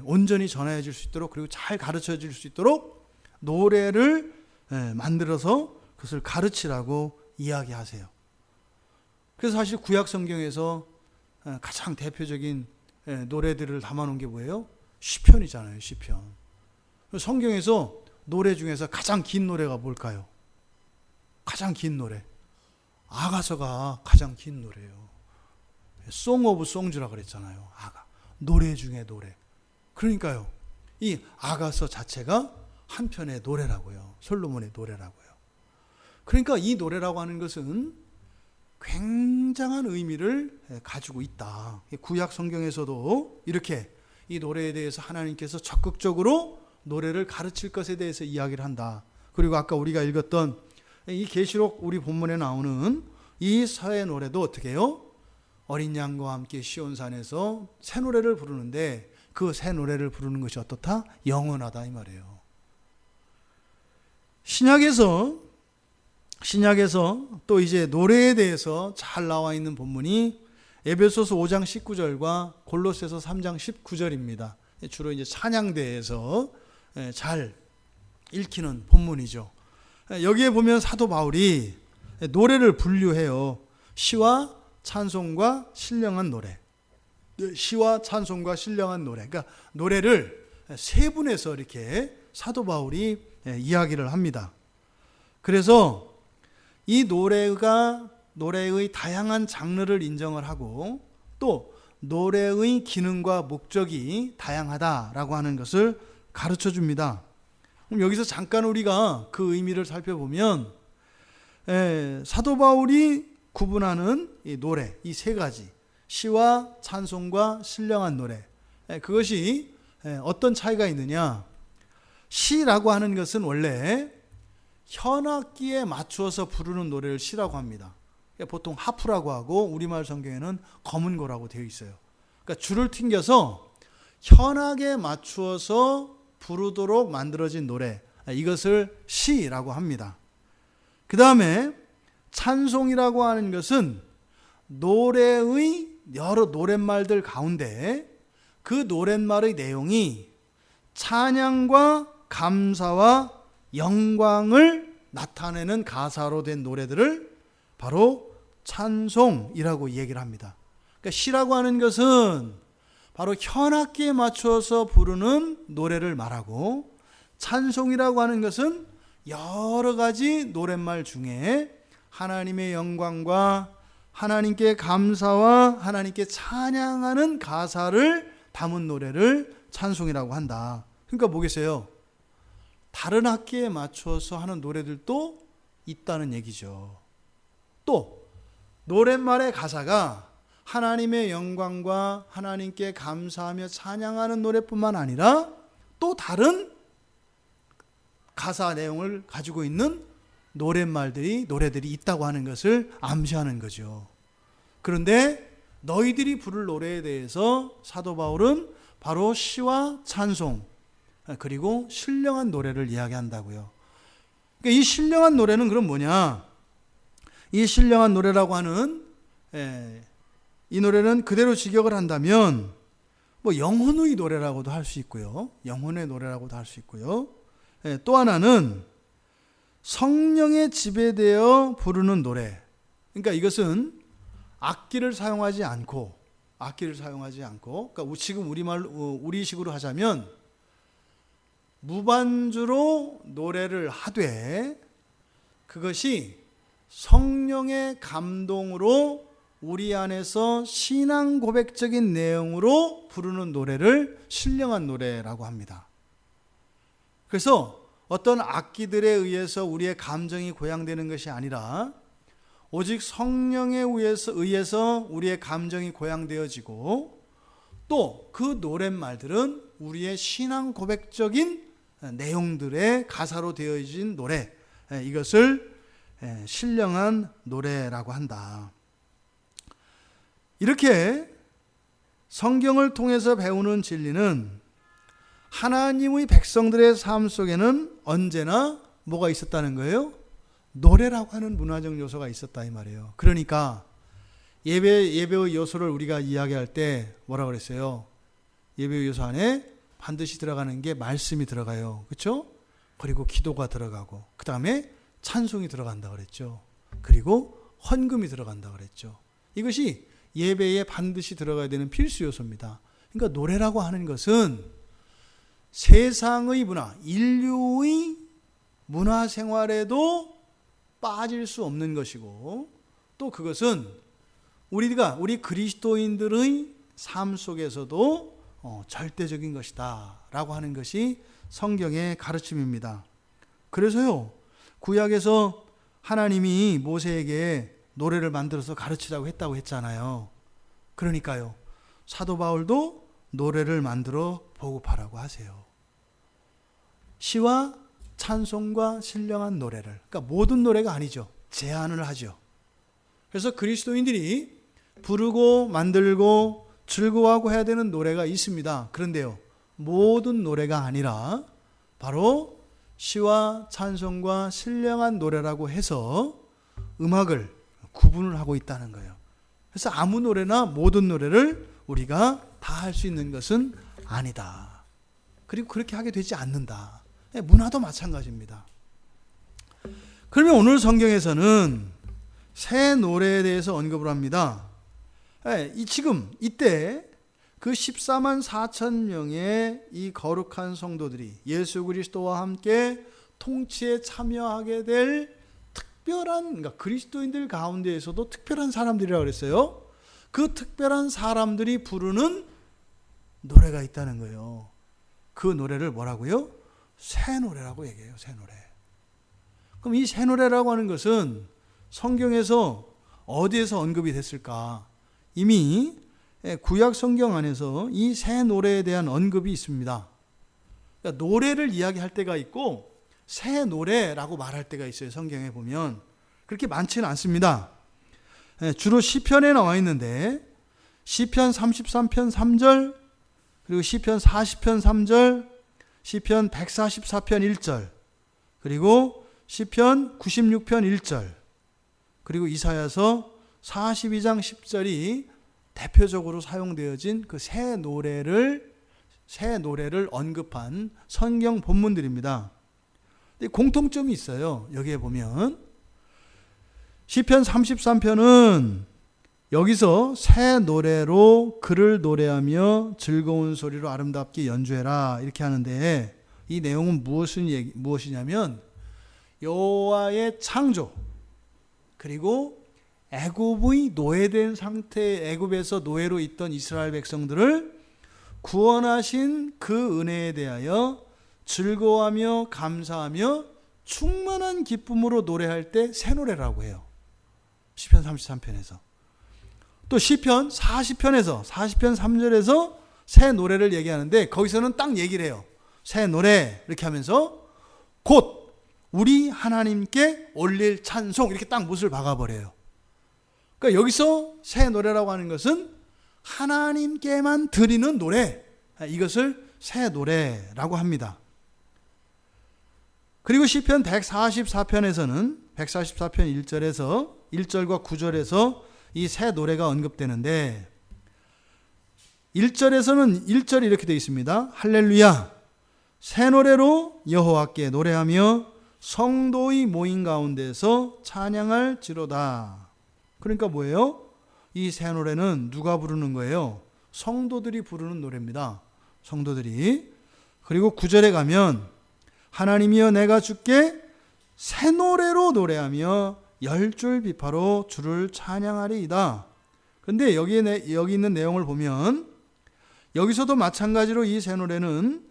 온전히 전해질 수 있도록 그리고 잘 가르쳐 줄 수 있도록 노래를 만들어서 그것을 가르치라고 이야기하세요. 그래서 사실 구약 성경에서 가장 대표적인 노래들을 담아놓은 게 뭐예요? 시편이잖아요. 시편. 성경에서 노래 중에서 가장 긴 노래가 뭘까요? 가장 긴 노래. 아가서가 가장 긴 노래예요. 송 오브 송즈라 그랬잖아요. 노래 중에 노래. 그러니까요. 이 아가서 자체가 한 편의 노래라고요. 솔로몬의 노래라고요. 그러니까 이 노래라고 하는 것은 굉장한 의미를 가지고 있다. 구약 성경에서도 이렇게 이 노래에 대해서 하나님께서 적극적으로 노래를 가르칠 것에 대해서 이야기를 한다. 그리고 아까 우리가 읽었던 이 계시록 우리 본문에 나오는 이 서의 노래도 어떻게 해요? 어린 양과 함께 시온산에서 새 노래를 부르는데 그 새 노래를 부르는 것이 어떻다? 영원하다 이 말이에요. 신약에서 또 이제 노래에 대해서 잘 나와 있는 본문이 에베소서 5장 19절과 골로새서 3장 19절입니다. 주로 이제 찬양대에서 잘 읽히는 본문이죠. 여기에 보면 사도 바울이 노래를 분류해요. 시와 찬송과 신령한 노래. 시와 찬송과 신령한 노래. 그러니까 노래를 세 분에서 이렇게 사도 바울이 이야기를 합니다. 그래서 이 노래의 다양한 장르를 인정을 하고 또 노래의 기능과 목적이 다양하다라고 하는 것을 가르쳐 줍니다. 그럼 여기서 잠깐 우리가 그 의미를 살펴보면 사도 바울이 구분하는 이 노래, 이 세 가지 시와 찬송과 신령한 노래, 그것이 어떤 차이가 있느냐? 시라고 하는 것은 원래 현악기에 맞추어서 부르는 노래를 시라고 합니다. 보통 하프라고 하고 우리말 성경에는 검은고라고 되어 있어요. 그러니까 줄을 튕겨서 현악에 맞추어서 부르도록 만들어진 노래, 이것을 시라고 합니다. 그 다음에 찬송이라고 하는 것은 노래의 여러 노랫말들 가운데 그 노랫말의 내용이 찬양과 감사와 영광을 나타내는 가사로 된 노래들을 바로 찬송이라고 얘기를 합니다. 그러니까 시라고 하는 것은 바로 현악기에 맞춰서 부르는 노래를 말하고, 찬송이라고 하는 것은 여러 가지 노랫말 중에 하나님의 영광과 하나님께 감사와 하나님께 찬양하는 가사를 담은 노래를 찬송이라고 한다. 그러니까 뭐겠어요? 다른 악기에 맞춰서 하는 노래들도 있다는 얘기죠. 또 노랫말의 가사가 하나님의 영광과 하나님께 감사하며 찬양하는 노래뿐만 아니라 또 다른 가사 내용을 가지고 있는 노래들이 있다고 하는 것을 암시하는 거죠. 그런데 너희들이 부를 노래에 대해서 사도 바울은 바로 시와 찬송 그리고 신령한 노래를 이야기한다고요. 그러니까 이 신령한 노래는 그럼 뭐냐? 이 신령한 노래라고 하는 이 노래는 그대로 직역을 한다면 뭐 영혼의 노래라고도 할 수 있고요. 영혼의 노래라고도 할 수 있고요. 또 하나는 성령에 지배되어 부르는 노래. 그러니까 이것은 악기를 사용하지 않고, 그러니까 지금 우리식으로 하자면 무반주로 노래를 하되 그것이 성령의 감동으로 우리 안에서 신앙 고백적인 내용으로 부르는 노래를 신령한 노래라고 합니다. 그래서 어떤 악기들에 의해서 우리의 감정이 고양되는 것이 아니라 오직 성령에 의해서 우리의 감정이 고양되어지고 또 그 노랫말들은 우리의 신앙 고백적인 내용들의 가사로 되어진 노래, 이것을 신령한 노래라고 한다. 이렇게 성경을 통해서 배우는 진리는 하나님의 백성들의 삶 속에는 언제나 뭐가 있었다는 거예요? 노래라고 하는 문화적 요소가 있었다 이 말이에요. 그러니까 예배의 요소를 우리가 이야기할 때 뭐라 그랬어요? 예배의 요소 안에 반드시 들어가는 게 말씀이 들어가요. 그렇죠? 그리고 기도가 들어가고 그 다음에 찬송이 들어간다 그랬죠. 그리고 헌금이 들어간다 그랬죠. 이것이 예배에 반드시 들어가야 되는 필수 요소입니다. 그러니까 노래라고 하는 것은 세상의 문화, 인류의 문화 생활에도 빠질 수 없는 것이고 또 그것은 우리 그리스도인들의 삶 속에서도 절대적인 것이다 라고 하는 것이 성경의 가르침입니다. 그래서요, 구약에서 하나님이 모세에게 노래를 만들어서 가르치라고 했다고 했잖아요. 그러니까요, 사도 바울도 노래를 만들어 보급하라고 하세요. 시와 찬송과 신령한 노래를, 그러니까 모든 노래가 아니죠. 제한을 하죠. 그래서 그리스도인들이 부르고 만들고 즐거워하고 해야 되는 노래가 있습니다. 그런데요, 모든 노래가 아니라 바로 시와 찬송과 신령한 노래라고 해서 음악을 구분을 하고 있다는 거예요. 그래서 아무 노래나 모든 노래를 우리가 다 할 수 있는 것은 아니다. 그리고 그렇게 하게 되지 않는다. 문화도 마찬가지입니다. 그러면 오늘 성경에서는 새 노래에 대해서 언급을 합니다. 지금 이때 그 14만 4천 명의 이 거룩한 성도들이 예수 그리스도와 함께 통치에 참여하게 될 특별한, 그러니까 그리스도인들 가운데에서도 특별한 사람들이라고 그랬어요. 그 특별한 사람들이 부르는 노래가 있다는 거예요. 그 노래를 뭐라고요? 새 노래라고 얘기해요. 새 노래. 그럼 이 새 노래라고 하는 것은 성경에서 어디에서 언급이 됐을까? 이미 구약 성경 안에서 이 새 노래에 대한 언급이 있습니다. 그러니까 노래를 이야기할 때가 있고 새 노래라고 말할 때가 있어요. 성경에 보면 그렇게 많지는 않습니다. 주로 시편에 나와 있는데 시편 33편 3절, 그리고 시편 40편 3절, 시편 144편 1절, 그리고 시편 96편 1절, 그리고 이사야서 42장 10절이 대표적으로 사용되어진 그 새 노래를 언급한 성경 본문들입니다. 공통점이 있어요. 여기에 보면 시편 33편은 여기서 새 노래로 그를 노래하며 즐거운 소리로 아름답게 연주해라 이렇게 하는데, 이 내용은 무엇이냐면 여호와의 창조, 그리고 애굽의 노예된 상태, 애굽에서 노예로 있던 이스라엘 백성들을 구원하신 그 은혜에 대하여 즐거워하며 감사하며 충만한 기쁨으로 노래할 때 새 노래라고 해요. 시편 33편에서. 또 시편 40편에서 40편 3절에서 새 노래를 얘기하는데 거기서는 딱 얘기를 해요. 새 노래 이렇게 하면서 곧 우리 하나님께 올릴 찬송, 이렇게 딱 못을 박아버려요. 그러니까 여기서 새 노래라고 하는 것은 하나님께만 드리는 노래, 이것을 새 노래라고 합니다. 그리고 시편 144편에서는 144편 1절과 9절에서 이 새 노래가 언급되는데 1절이 이렇게 되어 있습니다. 할렐루야, 새 노래로 여호와께 노래하며 성도의 모임 가운데서 찬양할지로다. 그러니까 뭐예요? 이 새 노래는 누가 부르는 거예요? 성도들이 부르는 노래입니다. 성도들이. 그리고 9절에 가면 하나님이여 내가 주께 새 노래로 노래하며 열줄 비파로 주를 찬양하리이다. 그런데 여기 있는 내용을 보면 여기서도 마찬가지로 이 새 노래는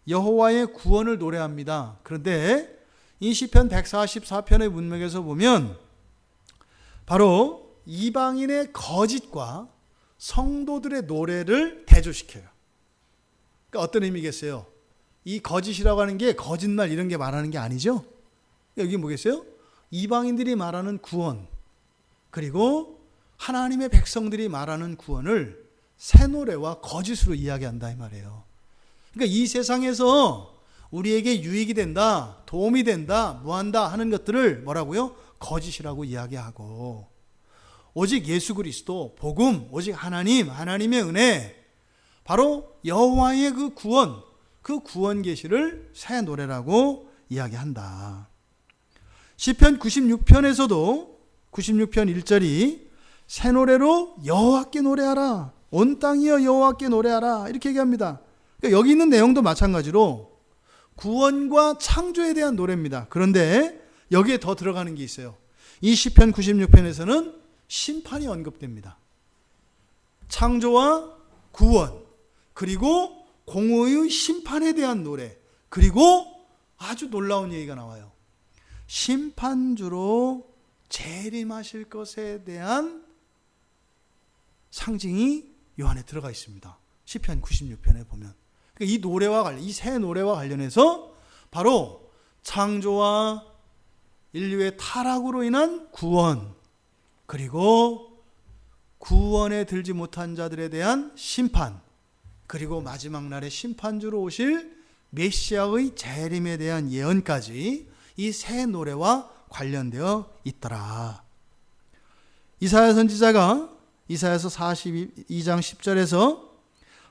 여호와의 구원을 노래합니다. 그런데 이 시편 144편의 문맥에서 보면 바로 이방인의 거짓과 성도들의 노래를 대조시켜요. 그러니까 어떤 의미겠어요? 이 거짓이라고 하는 게 거짓말 이런 게 말하는 게 아니죠. 여기 뭐겠어요? 이방인들이 말하는 구원, 그리고 하나님의 백성들이 말하는 구원을 새 노래와 거짓으로 이야기한다 이 말이에요. 그러니까 이 세상에서 우리에게 유익이 된다, 도움이 된다, 뭐한다 하는 것들을 뭐라고요? 거짓이라고 이야기하고, 오직 예수 그리스도, 복음, 오직 하나님의 은혜, 바로 여호와의 그 구원 계시를 새 노래라고 이야기한다. 시편 96편에서도 96편 1절이 새 노래로 여호와께 노래하라, 온 땅이여 여호와께 노래하라, 이렇게 얘기합니다. 그러니까 여기 있는 내용도 마찬가지로 구원과 창조에 대한 노래입니다. 그런데 여기에 더 들어가는 게 있어요. 이 시편 96편에서는 심판이 언급됩니다. 창조와 구원, 그리고 공의의 심판에 대한 노래, 그리고 아주 놀라운 얘기가 나와요. 심판주로 재림하실 것에 대한 상징이 요 안에 들어가 있습니다. 시편 96편에 보면. 그러니까 이 새 노래와 관련해서 바로 창조와 인류의 타락으로 인한 구원, 그리고 구원에 들지 못한 자들에 대한 심판, 그리고 마지막 날에 심판주로 오실 메시아의 재림에 대한 예언까지 이 새 노래와 관련되어 있더라. 이사야 선지자가 이사야서 42장 10절에서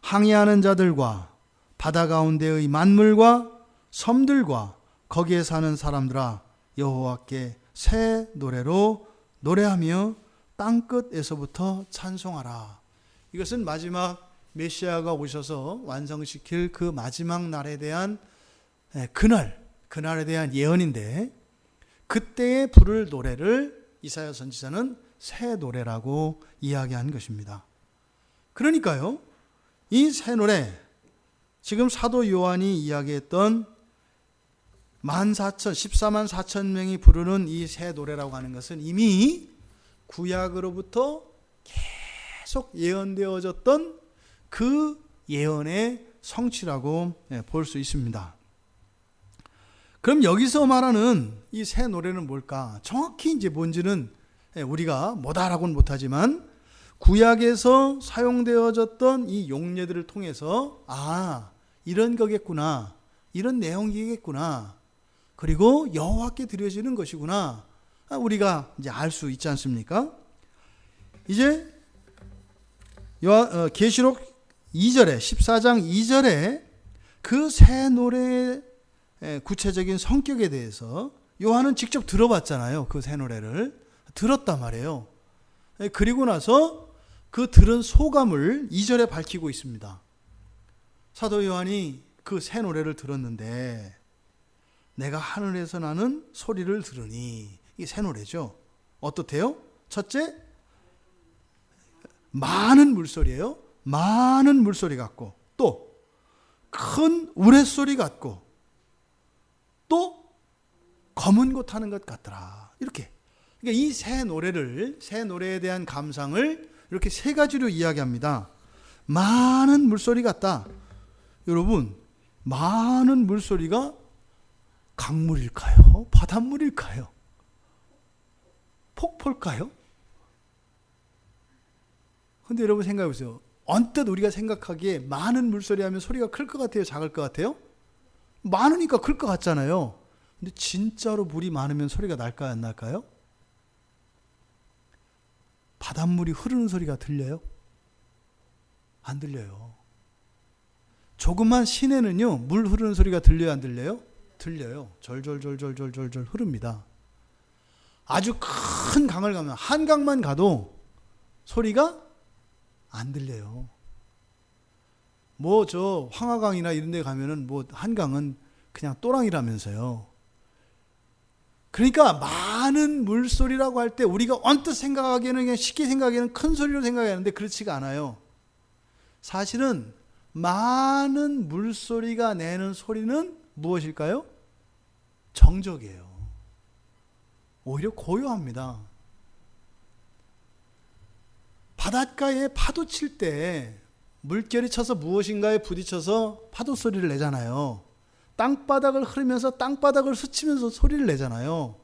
항해하는 자들과 바다 가운데의 만물과 섬들과 거기에 사는 사람들아 여호와께 새 노래로 노래하며 땅끝에서부터 찬송하라. 이것은 마지막 메시아가 오셔서 완성시킬 그 마지막 날에 대한 그날에 대한 예언인데, 그때에 부를 노래를 이사야 선지자는 새 노래라고 이야기한 것입니다. 그러니까요, 이 새 노래, 지금 사도 요한이 이야기했던 14만 4천 명이 부르는 이 새 노래라고 하는 것은 이미 구약으로부터 계속 예언되어졌던 그 예언의 성취라고 볼 수 있습니다. 그럼 여기서 말하는 이 새 노래는 뭘까? 정확히 이제 뭔지는 우리가 뭐다라고는 못하지만 구약에서 사용되어졌던 이 용례들을 통해서 이런 거겠구나, 이런 내용이겠구나, 그리고 여호와께 드려지는 것이구나, 우리가 이제 알 수 있지 않습니까? 이제 계시록 2절에 14장 2절에 그 새 노래의 구체적인 성격에 대해서 요한은 직접 들어봤잖아요. 그 새 노래를 들었단 말이에요. 그리고 나서 그 들은 소감을 2절에 밝히고 있습니다. 사도 요한이 그 새 노래를 들었는데 내가 하늘에서 나는 소리를 들으니, 이게 새 노래죠. 어떻대요? 첫째, 많은 물소리예요. 많은 물소리 같고, 또 큰 우레소리 같고, 또 검은 고 타는 것 같더라. 이렇게. 그러니까 이 새 노래에 대한 감상을 이렇게 세 가지로 이야기합니다. 많은 물소리 같다. 여러분, 많은 물소리가 강물일까요? 바닷물일까요? 폭포일까요? 근데 여러분 생각해 보세요. 언뜻 우리가 생각하기에 많은 물소리 하면 소리가 클 것 같아요? 작을 것 같아요? 많으니까 클 것 같잖아요. 근데 진짜로 물이 많으면 소리가 날까요? 안 날까요? 바닷물이 흐르는 소리가 들려요? 안 들려요. 조그만 시내는요, 물 흐르는 소리가 들려요? 안 들려요? 들려요. 절절절절절절절 흐릅니다. 아주 큰 강을 가면, 한강만 가도 소리가 안 들려요. 뭐 저 황하강이나 이런 데 가면은 뭐 한강은 그냥 또랑이라면서요. 그러니까 많은 물소리라고 할 때 우리가 언뜻 생각하기에는, 그냥 쉽게 생각하기에는 큰 소리로 생각하는데 그렇지가 않아요. 사실은 많은 물소리가 내는 소리는 무엇일까요? 정적이에요. 오히려 고요합니다. 바닷가에 파도 칠 때 물결이 쳐서 무엇인가에 부딪혀서 파도 소리를 내잖아요. 땅바닥을 흐르면서 땅바닥을 스치면서 소리를 내잖아요.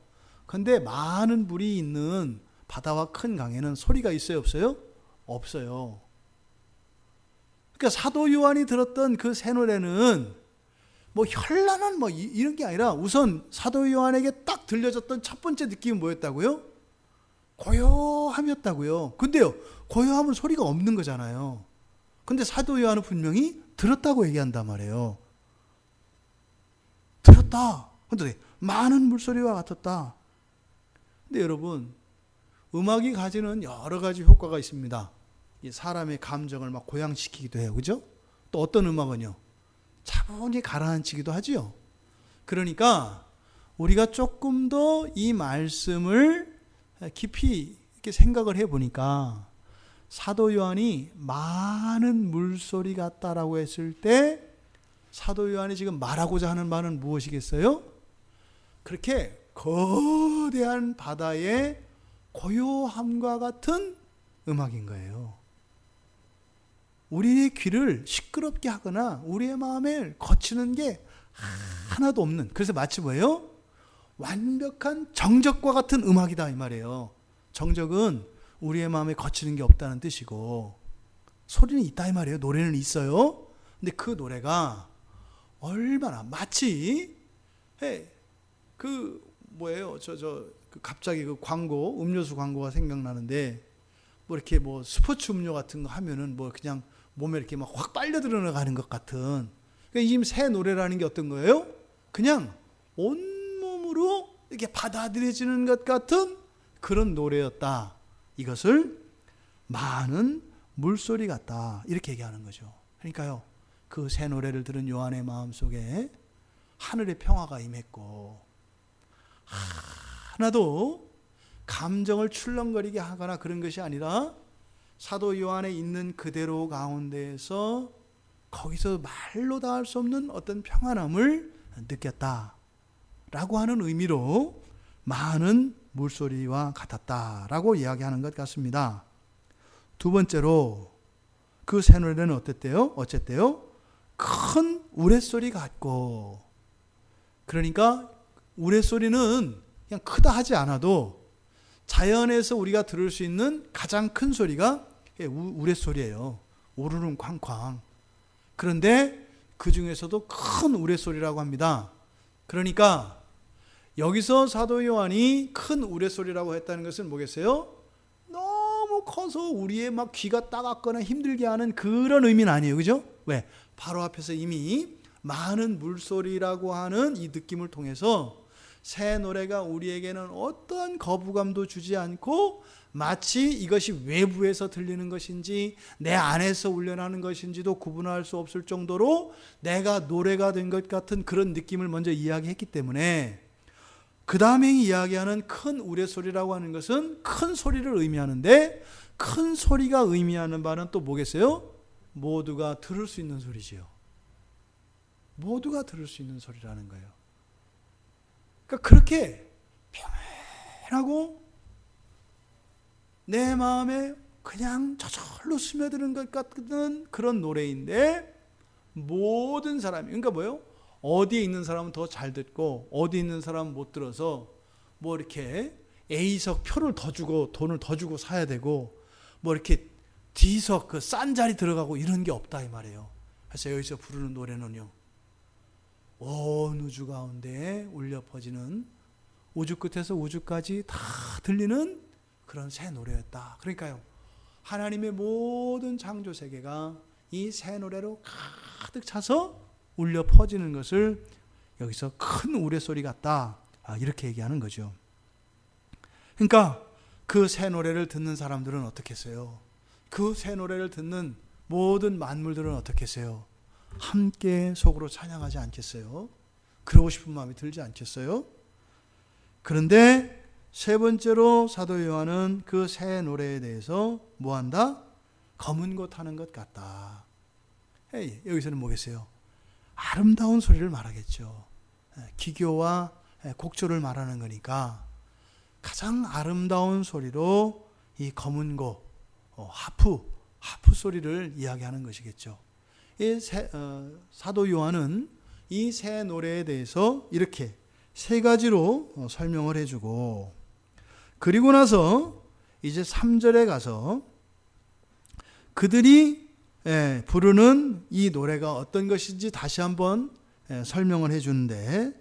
그런데 많은 물이 있는 바다와 큰 강에는 소리가 있어요, 없어요? 없어요. 그러니까 사도 요한이 들었던 그 새 노래는 뭐 현란한 뭐 이런 게 아니라 우선 사도 요한에게 딱 들려졌던 첫 번째 느낌은 뭐였다고요? 고요함이었다고요. 근데요, 고요함은 소리가 없는 거잖아요. 근데 사도 요한은 분명히 들었다고 얘기한단 말이에요. 들었다. 근데 많은 물소리와 같았다. 근데 여러분, 음악이 가지는 여러 가지 효과가 있습니다. 사람의 감정을 막 고양시키기도 해요. 그죠? 또 어떤 음악은요, 차분히 가라앉히기도 하지요. 그러니까 우리가 조금 더 이 말씀을 깊이 이렇게 생각을 해보니까 사도 요한이 많은 물소리 같다라고 했을 때 사도 요한이 지금 말하고자 하는 말은 무엇이겠어요? 그렇게 거대한 바다의 고요함과 같은 음악인 거예요. 우리의 귀를 시끄럽게 하거나 우리의 마음에 거치는 게 하나도 없는, 그래서 마치 뭐예요? 완벽한 정적과 같은 음악이다 이 말이에요. 정적은 우리의 마음에 거치는 게 없다는 뜻이고, 소리는 있다 이 말이에요. 노래는 있어요. 근데 그 노래가 얼마나 마치 그 뭐예요? 그 갑자기 그 광고, 음료수 광고가 생각나는데, 뭐 이렇게 뭐 스포츠 음료 같은 거 하면은 뭐 그냥 몸에 이렇게 막 확 빨려 들어가는 것 같은. 그러니까 지금 새 노래라는 게 어떤 거예요? 그냥 온몸으로 이렇게 받아들여지는 것 같은 그런 노래였다. 이것을 많은 물소리 같다, 이렇게 얘기하는 거죠. 그러니까요, 그 새 노래를 들은 요한의 마음속에 하늘의 평화가 임했고, 하나도 감정을 출렁거리게 하거나 그런 것이 아니라 사도 요한에 있는 그대로 가운데에서 거기서 말로 다 할 수 없는 어떤 평안함을 느꼈다라고 하는 의미로 많은 물소리와 같았다라고 이야기하는 것 같습니다. 두 번째로 그 새 노래는 어쨌대요? 큰 우레소리 같고, 그러니까 우레소리는 그냥 크다 하지 않아도 자연에서 우리가 들을 수 있는 가장 큰 소리가 우레소리예요. 우르릉 쾅쾅. 그런데 그 중에서도 큰 우레소리라고 합니다. 그러니까 여기서 사도 요한이 큰 우레소리라고 했다는 것은 뭐겠어요? 너무 커서 우리의 막 귀가 따갑거나 힘들게 하는 그런 의미는 아니에요. 그죠? 왜? 바로 앞에서 이미 많은 물소리라고 하는 이 느낌을 통해서 새 노래가 우리에게는 어떠한 거부감도 주지 않고, 마치 이것이 외부에서 들리는 것인지 내 안에서 울려나는 것인지도 구분할 수 없을 정도로 내가 노래가 된 것 같은 그런 느낌을 먼저 이야기했기 때문에, 그 다음에 이야기하는 큰 우레소리라고 하는 것은 큰 소리를 의미하는데, 큰 소리가 의미하는 바는 또 뭐겠어요? 모두가 들을 수 있는 소리지요. 모두가 들을 수 있는 소리라는 거예요. 그러니까 그렇게 평안하고 내 마음에 그냥 저절로 스며드는 것 같은 그런 노래인데, 모든 사람이, 그러니까 뭐예요? 어디에 있는 사람은 더 잘 듣고 어디에 있는 사람은 못 들어서 뭐 이렇게 A석 표를 더 주고 돈을 더 주고 사야 되고 뭐 이렇게 D석 그 싼 자리 들어가고 이런 게 없다 이 말이에요. 그래서 여기서 부르는 노래는요, 온 우주 가운데 울려 퍼지는 우주 끝에서 우주까지 다 들리는 그런 새 노래였다. 그러니까요, 하나님의 모든 창조 세계가 이 새 노래로 가득 차서 울려 퍼지는 것을 여기서 큰 우레소리 같다, 이렇게 얘기하는 거죠. 그러니까 그 새 노래를 듣는 사람들은 어떻겠어요? 그 새 노래를 듣는 모든 만물들은 어떻겠어요? 함께 속으로 찬양하지 않겠어요? 그러고 싶은 마음이 들지 않겠어요? 그런데 세 번째로 사도 요한은 그 새 노래에 대해서 뭐한다? 검은 것 하는 것 같다. 여기서는 뭐겠어요? 아름다운 소리를 말하겠죠. 기교와 곡조를 말하는 거니까 가장 아름다운 소리로 이 검은 곡, 하프 소리를 이야기하는 것이겠죠. 사도 요한은 이 새 노래에 대해서 이렇게 세 가지로 설명을 해주고, 그리고 나서 이제 3절에 가서 그들이 부르는 이 노래가 어떤 것인지 다시 한번 설명을 해주는데,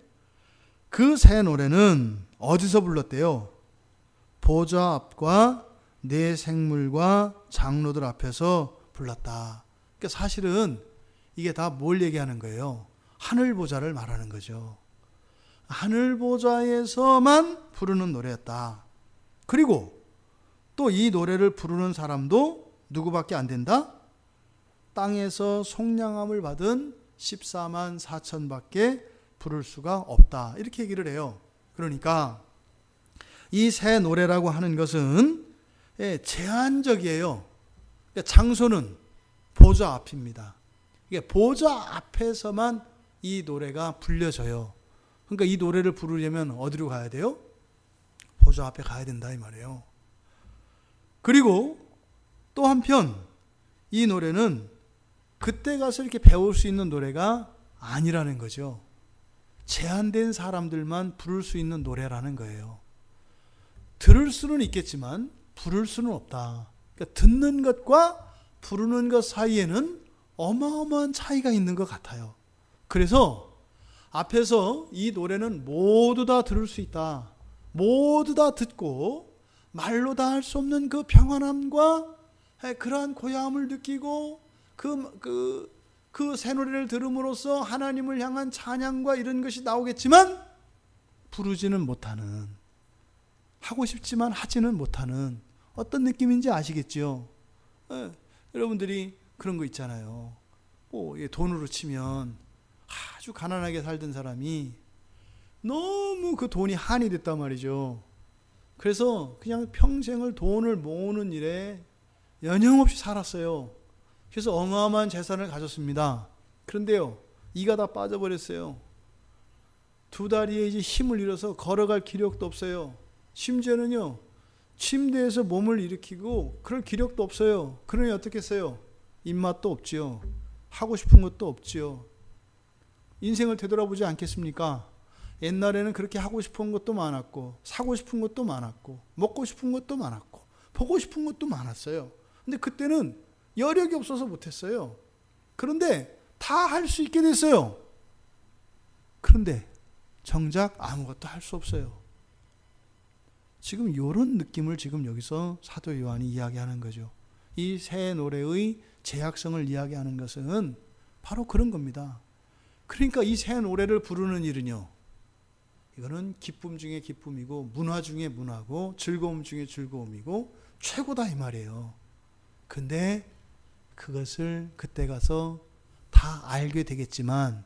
그 새 노래는 어디서 불렀대요? 보좌 앞과 네 생물과 장로들 앞에서 불렀다. 그러니까 사실은 이게 다 뭘 얘기하는 거예요? 하늘 보좌를 말하는 거죠. 하늘 보좌에서만 부르는 노래였다. 그리고 또 이 노래를 부르는 사람도 누구밖에 안 된다? 땅에서 속량함을 받은 14만 4천밖에 부를 수가 없다. 이렇게 얘기를 해요. 그러니까 이 새 노래라고 하는 것은 제한적이에요. 장소는 보좌 앞입니다. 보좌 앞에서만 이 노래가 불려져요. 그러니까 이 노래를 부르려면 어디로 가야 돼요? 보좌 앞에 가야 된다 이 말이에요. 그리고 또 한편 이 노래는 그때 가서 이렇게 배울 수 있는 노래가 아니라는 거죠. 제한된 사람들만 부를 수 있는 노래라는 거예요. 들을 수는 있겠지만 부를 수는 없다. 그러니까 듣는 것과 부르는 것 사이에는 어마어마한 차이가 있는 것 같아요. 그래서 앞에서 이 노래는 모두 다 들을 수 있다. 모두 다 듣고 말로 다 할 수 없는 그 평안함과 그러한 고요함을 느끼고 그 새 노래를 들음으로써 하나님을 향한 찬양과 이런 것이 나오겠지만 부르지는 못하는, 하고 싶지만 하지는 못하는 어떤 느낌인지 아시겠죠? 여러분들이 그런 거 있잖아요. 돈으로 치면 아주 가난하게 살던 사람이 너무 그 돈이 한이 됐단 말이죠. 그래서 그냥 평생을 돈을 모으는 일에 연영없이 살았어요. 그래서 어마어마한 재산을 가졌습니다. 그런데요, 이가 다 빠져버렸어요. 두 다리에 이제 힘을 잃어서 걸어갈 기력도 없어요. 심지어는요, 침대에서 몸을 일으키고 그럴 기력도 없어요. 그러니 어떻겠어요? 입맛도 없지요. 하고 싶은 것도 없지요. 인생을 되돌아보지 않겠습니까? 옛날에는 그렇게 하고 싶은 것도 많았고, 사고 싶은 것도 많았고, 먹고 싶은 것도 많았고, 보고 싶은 것도 많았어요. 근데 그때는 여력이 없어서 못했어요. 그런데 다 할 수 있게 됐어요. 그런데 정작 아무것도 할 수 없어요. 지금 이런 느낌을 지금 여기서 사도 요한이 이야기하는 거죠. 이 새 노래의 제약성을 이야기하는 것은 바로 그런 겁니다. 그러니까 이 새 노래를 부르는 일은요, 이거는 기쁨 중에 기쁨이고 문화 중에 문화고 즐거움 중에 즐거움이고 최고다 이 말이에요. 근데 그것을 그때 가서 다 알게 되겠지만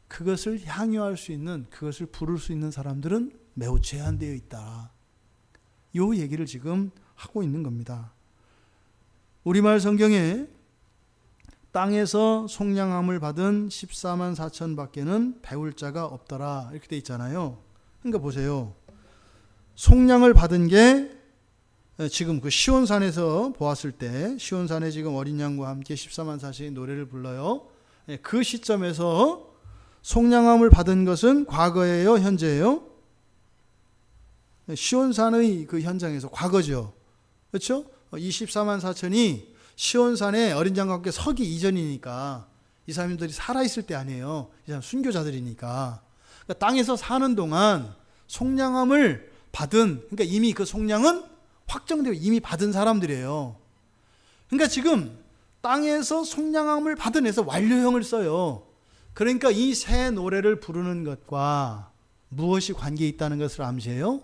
그것을 향유할 수 있는, 그것을 부를 수 있는 사람들은 매우 제한되어 있다. 이 얘기를 지금 하고 있는 겁니다. 우리말 성경에 땅에서 속량함을 받은 14만 4천 밖에는 배울 자가 없더라 이렇게 돼 있잖아요. 그러니까 보세요. 속량을 받은 게 지금 그 시온산에서 보았을 때, 시온산에 지금 어린 양과 함께 14만 4천이 노래를 불러요. 그 시점에서 속량함을 받은 것은 과거예요, 현재예요? 시온산의 그 현장에서 과거죠. 그렇죠? 24만 4천이 시온산에 어린 양과 함께 서기 이전이니까 이 사람들이 살아있을 때 아니에요. 이 사람 순교자들이니까. 그러니까 땅에서 사는 동안 속량함을 받은, 그러니까 이미 그 속량은 확정되고 이미 받은 사람들이에요. 그러니까 지금 땅에서 속량함을 받은 에서 완료형을 써요. 그러니까 이 새 노래를 부르는 것과 무엇이 관계에 있다는 것을 암시해요?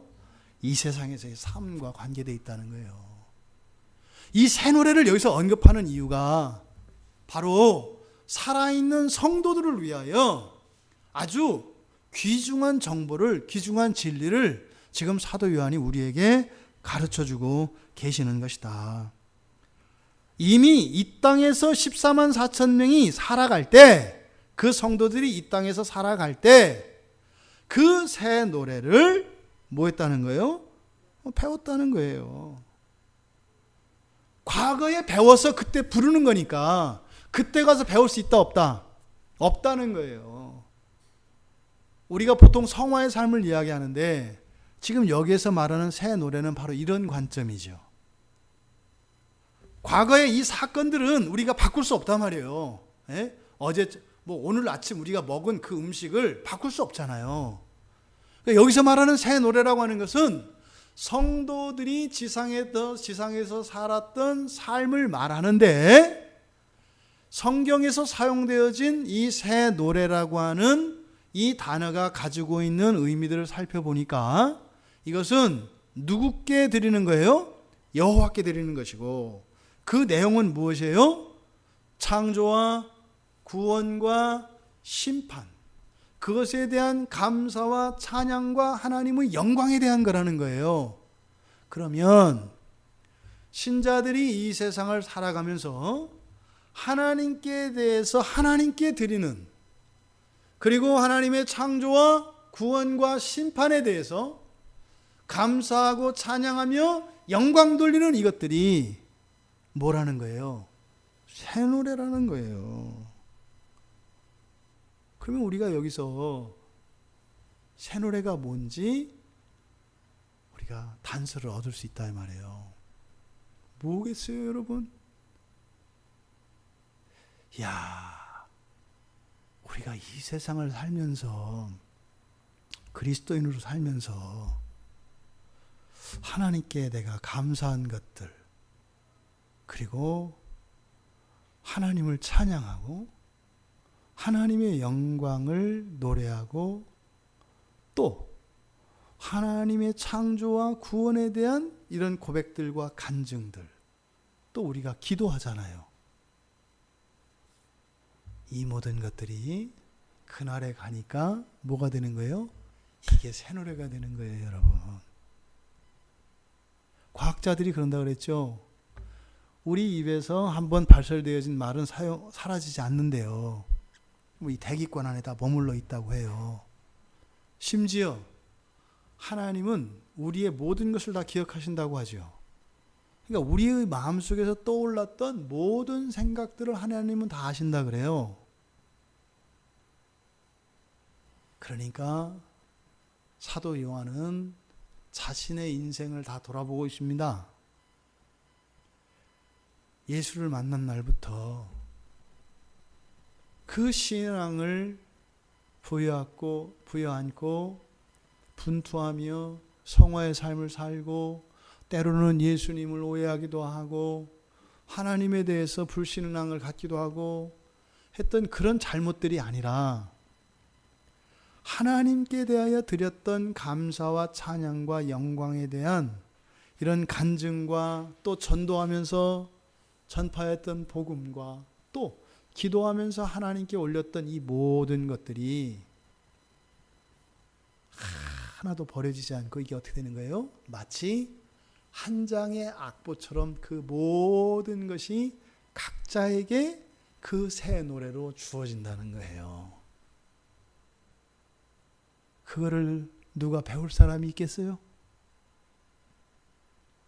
이 세상에서의 삶과 관계되어 있다는 거예요. 이 새 노래를 여기서 언급하는 이유가 바로 살아있는 성도들을 위하여 아주 귀중한 정보를, 귀중한 진리를 지금 사도 요한이 우리에게 가르쳐주고 계시는 것이다. 이미 이 땅에서 14만 4천 명이 살아갈 때, 그 성도들이 이 땅에서 살아갈 때 그 새 노래를 뭐 했다는 거예요? 배웠다는 거예요. 과거에 배워서 그때 부르는 거니까 그때 가서 배울 수 있다 없다? 없다는 거예요. 우리가 보통 성화의 삶을 이야기하는데 지금 여기에서 말하는 새 노래는 바로 이런 관점이죠. 과거의 이 사건들은 우리가 바꿀 수 없단 말이에요. 예? 어제 오늘 아침 우리가 먹은 그 음식을 바꿀 수 없잖아요. 그러니까 여기서 말하는 새 노래라고 하는 것은 성도들이 지상에서 살았던 삶을 말하는데 성경에서 사용되어진 이 새 노래라고 하는 이 단어가 가지고 있는 의미들을 살펴보니까 이것은 누구께 드리는 거예요? 여호와께 드리는 것이고 그 내용은 무엇이에요? 창조와 구원과 심판, 그것에 대한 감사와 찬양과 하나님의 영광에 대한 거라는 거예요. 그러면 신자들이 이 세상을 살아가면서 하나님께 대해서 하나님께 드리는, 그리고 하나님의 창조와 구원과 심판에 대해서 감사하고 찬양하며 영광 돌리는 이것들이 뭐라는 거예요? 새 노래라는 거예요. 그러면 우리가 여기서 새 노래가 뭔지 우리가 단서를 얻을 수 있다 이 말이에요. 뭐겠어요, 여러분? 야, 우리가 이 세상을 살면서 그리스도인으로 살면서 하나님께 내가 감사한 것들, 그리고 하나님을 찬양하고 하나님의 영광을 노래하고 또 하나님의 창조와 구원에 대한 이런 고백들과 간증들, 또 우리가 기도하잖아요. 이 모든 것들이 그날에 가니까 뭐가 되는 거예요? 이게 새 노래가 되는 거예요, 여러분. 과학자들이 그런다 그랬죠. 우리 입에서 한번 발설되어진 말은 사라지지 않는데요. 이 대기권 안에 다 머물러 있다고 해요. 심지어 하나님은 우리의 모든 것을 다 기억하신다고 하죠. 그러니까 우리의 마음속에서 떠올랐던 모든 생각들을 하나님은 다 아신다 그래요. 그러니까 사도 요한은 자신의 인생을 다 돌아보고 있습니다. 예수를 만난 날부터 그 신앙을 부여안고 분투하며 성화의 삶을 살고 때로는 예수님을 오해하기도 하고 하나님에 대해서 불신앙을 갖기도 하고 했던 그런 잘못들이 아니라 하나님께 대하여 드렸던 감사와 찬양과 영광에 대한 이런 간증과 또 전도하면서 전파했던 복음과 또 기도하면서 하나님께 올렸던 이 모든 것들이 하나도 버려지지 않고 이게 어떻게 되는 거예요? 마치 한 장의 악보처럼 그 모든 것이 각자에게 그 새 노래로 주어진다는 거예요. 그거를 누가 배울 사람이 있겠어요?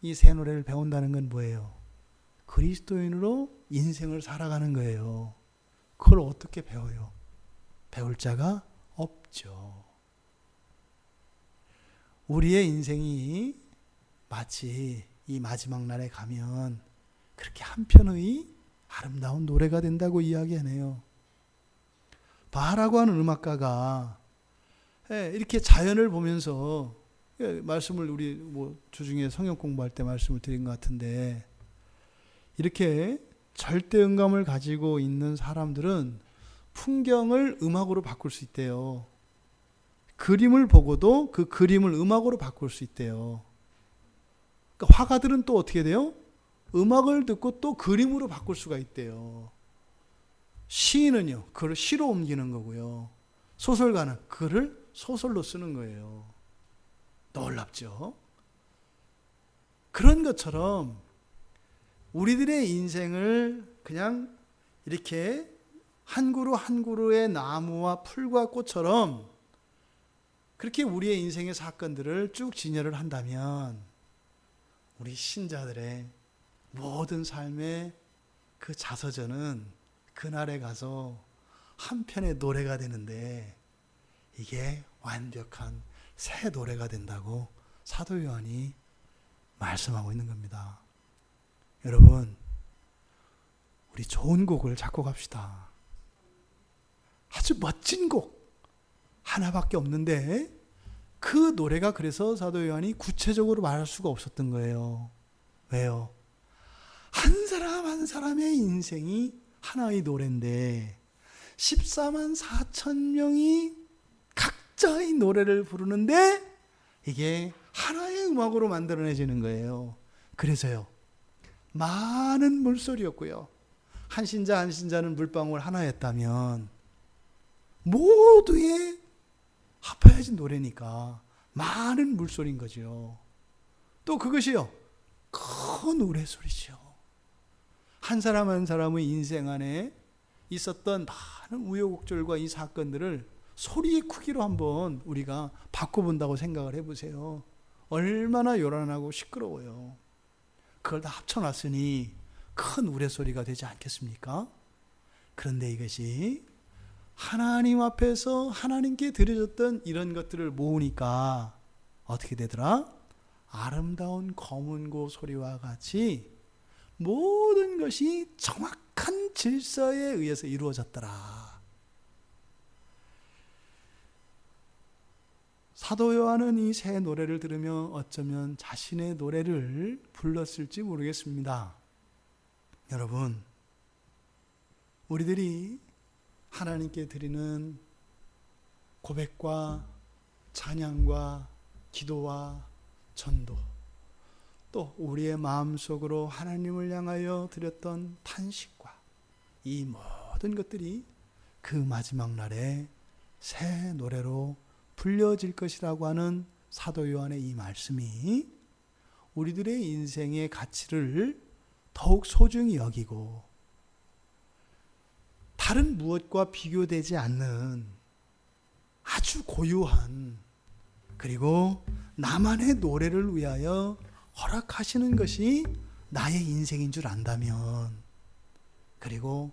이 새 노래를 배운다는 건 뭐예요? 그리스도인으로 인생을 살아가는 거예요. 그걸 어떻게 배워요? 배울 자가 없죠. 우리의 인생이 마치 이 마지막 날에 가면 그렇게 한편의 아름다운 노래가 된다고 이야기하네요. 바라고 하는 음악가가 이렇게 자연을 보면서, 말씀을 우리 주중에 성경 공부할 때 말씀을 드린 것 같은데, 이렇게 절대음감을 가지고 있는 사람들은 풍경을 음악으로 바꿀 수 있대요. 그림을 보고도 그 그림을 음악으로 바꿀 수 있대요. 그러니까 화가들은 또 어떻게 돼요? 음악을 듣고 또 그림으로 바꿀 수가 있대요. 시인은요, 글을 시로 옮기는 거고요. 소설가는 글을 소설로 쓰는 거예요. 놀랍죠? 그런 것처럼 우리들의 인생을 그냥 이렇게 한 그루 한 그루의 나무와 풀과 꽃처럼 그렇게 우리의 인생의 사건들을 쭉 진열을 한다면 우리 신자들의 모든 삶의 그 자서전은 그날에 가서 한 편의 노래가 되는데, 이게 완벽한 새 노래가 된다고 사도 요한이 말씀하고 있는 겁니다. 여러분, 우리 좋은 곡을 작곡합시다. 아주 멋진 곡 하나밖에 없는데 그 노래가, 그래서 사도 요한이 구체적으로 말할 수가 없었던 거예요. 왜요? 한 사람 한 사람의 인생이 하나의 노래인데 14만 4천 명이 각자의 노래를 부르는데 이게 하나의 음악으로 만들어내지는 거예요. 그래서요, 많은 물소리였고요, 한 신자 한 신자는 물방울 하나였다면 모두의 합해진 노래니까 많은 물소리인 거죠. 또 그것이요, 큰 우레소리죠. 한 사람 한 사람의 인생 안에 있었던 많은 우여곡절과 이 사건들을 소리의 크기로 한번 우리가 바꿔본다고 생각을 해보세요. 얼마나 요란하고 시끄러워요. 그걸 다 합쳐놨으니 큰 우레소리가 되지 않겠습니까? 그런데 이것이 하나님 앞에서 하나님께 드려졌던 이런 것들을 모으니까 어떻게 되더라? 아름다운 검은고 소리와 같이 모든 것이 정확한 질서에 의해서 이루어졌더라. 사도 요한은 이 새 노래를 들으며 어쩌면 자신의 노래를 불렀을지 모르겠습니다. 여러분, 우리들이 하나님께 드리는 고백과 찬양과 기도와 전도, 또 우리의 마음속으로 하나님을 향하여 드렸던 탄식과 이 모든 것들이 그 마지막 날에 새 노래로 불려질 것이라고 하는 사도 요한의 이 말씀이 우리들의 인생의 가치를 더욱 소중히 여기고 다른 무엇과 비교되지 않는 아주 고유한, 그리고 나만의 노래를 위하여 허락하시는 것이 나의 인생인 줄 안다면, 그리고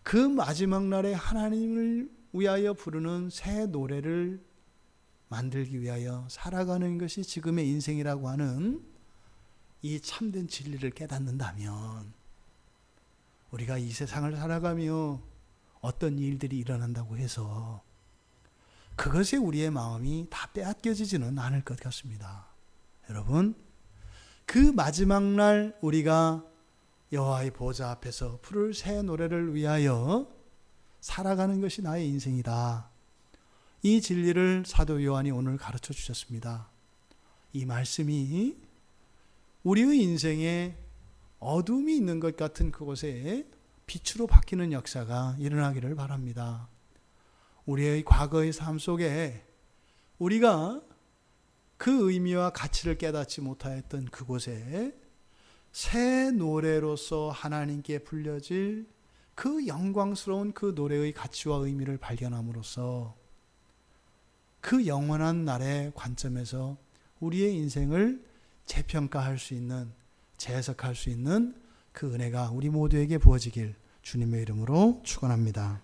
그 마지막 날에 하나님을 위하여 부르는 새 노래를 만들기 위하여 살아가는 것이 지금의 인생이라고 하는 이 참된 진리를 깨닫는다면, 우리가 이 세상을 살아가며 어떤 일들이 일어난다고 해서 그것에 우리의 마음이 다 빼앗겨지지는 않을 것 같습니다. 여러분, 그 마지막 날 우리가 여호와의 보좌 앞에서 부를 새 노래를 위하여 살아가는 것이 나의 인생이다. 이 진리를 사도 요한이 오늘 가르쳐 주셨습니다. 이 말씀이 우리의 인생에 어둠이 있는 것 같은 그곳에 빛으로 바뀌는 역사가 일어나기를 바랍니다. 우리의 과거의 삶 속에 우리가 그 의미와 가치를 깨닫지 못하였던 그곳에 새 노래로서 하나님께 불려질 그 영광스러운 그 노래의 가치와 의미를 발견함으로써 그 영원한 날의 관점에서 우리의 인생을 재평가할 수 있는, 재해석할 수 있는 그 은혜가 우리 모두에게 부어지길 주님의 이름으로 축원합니다.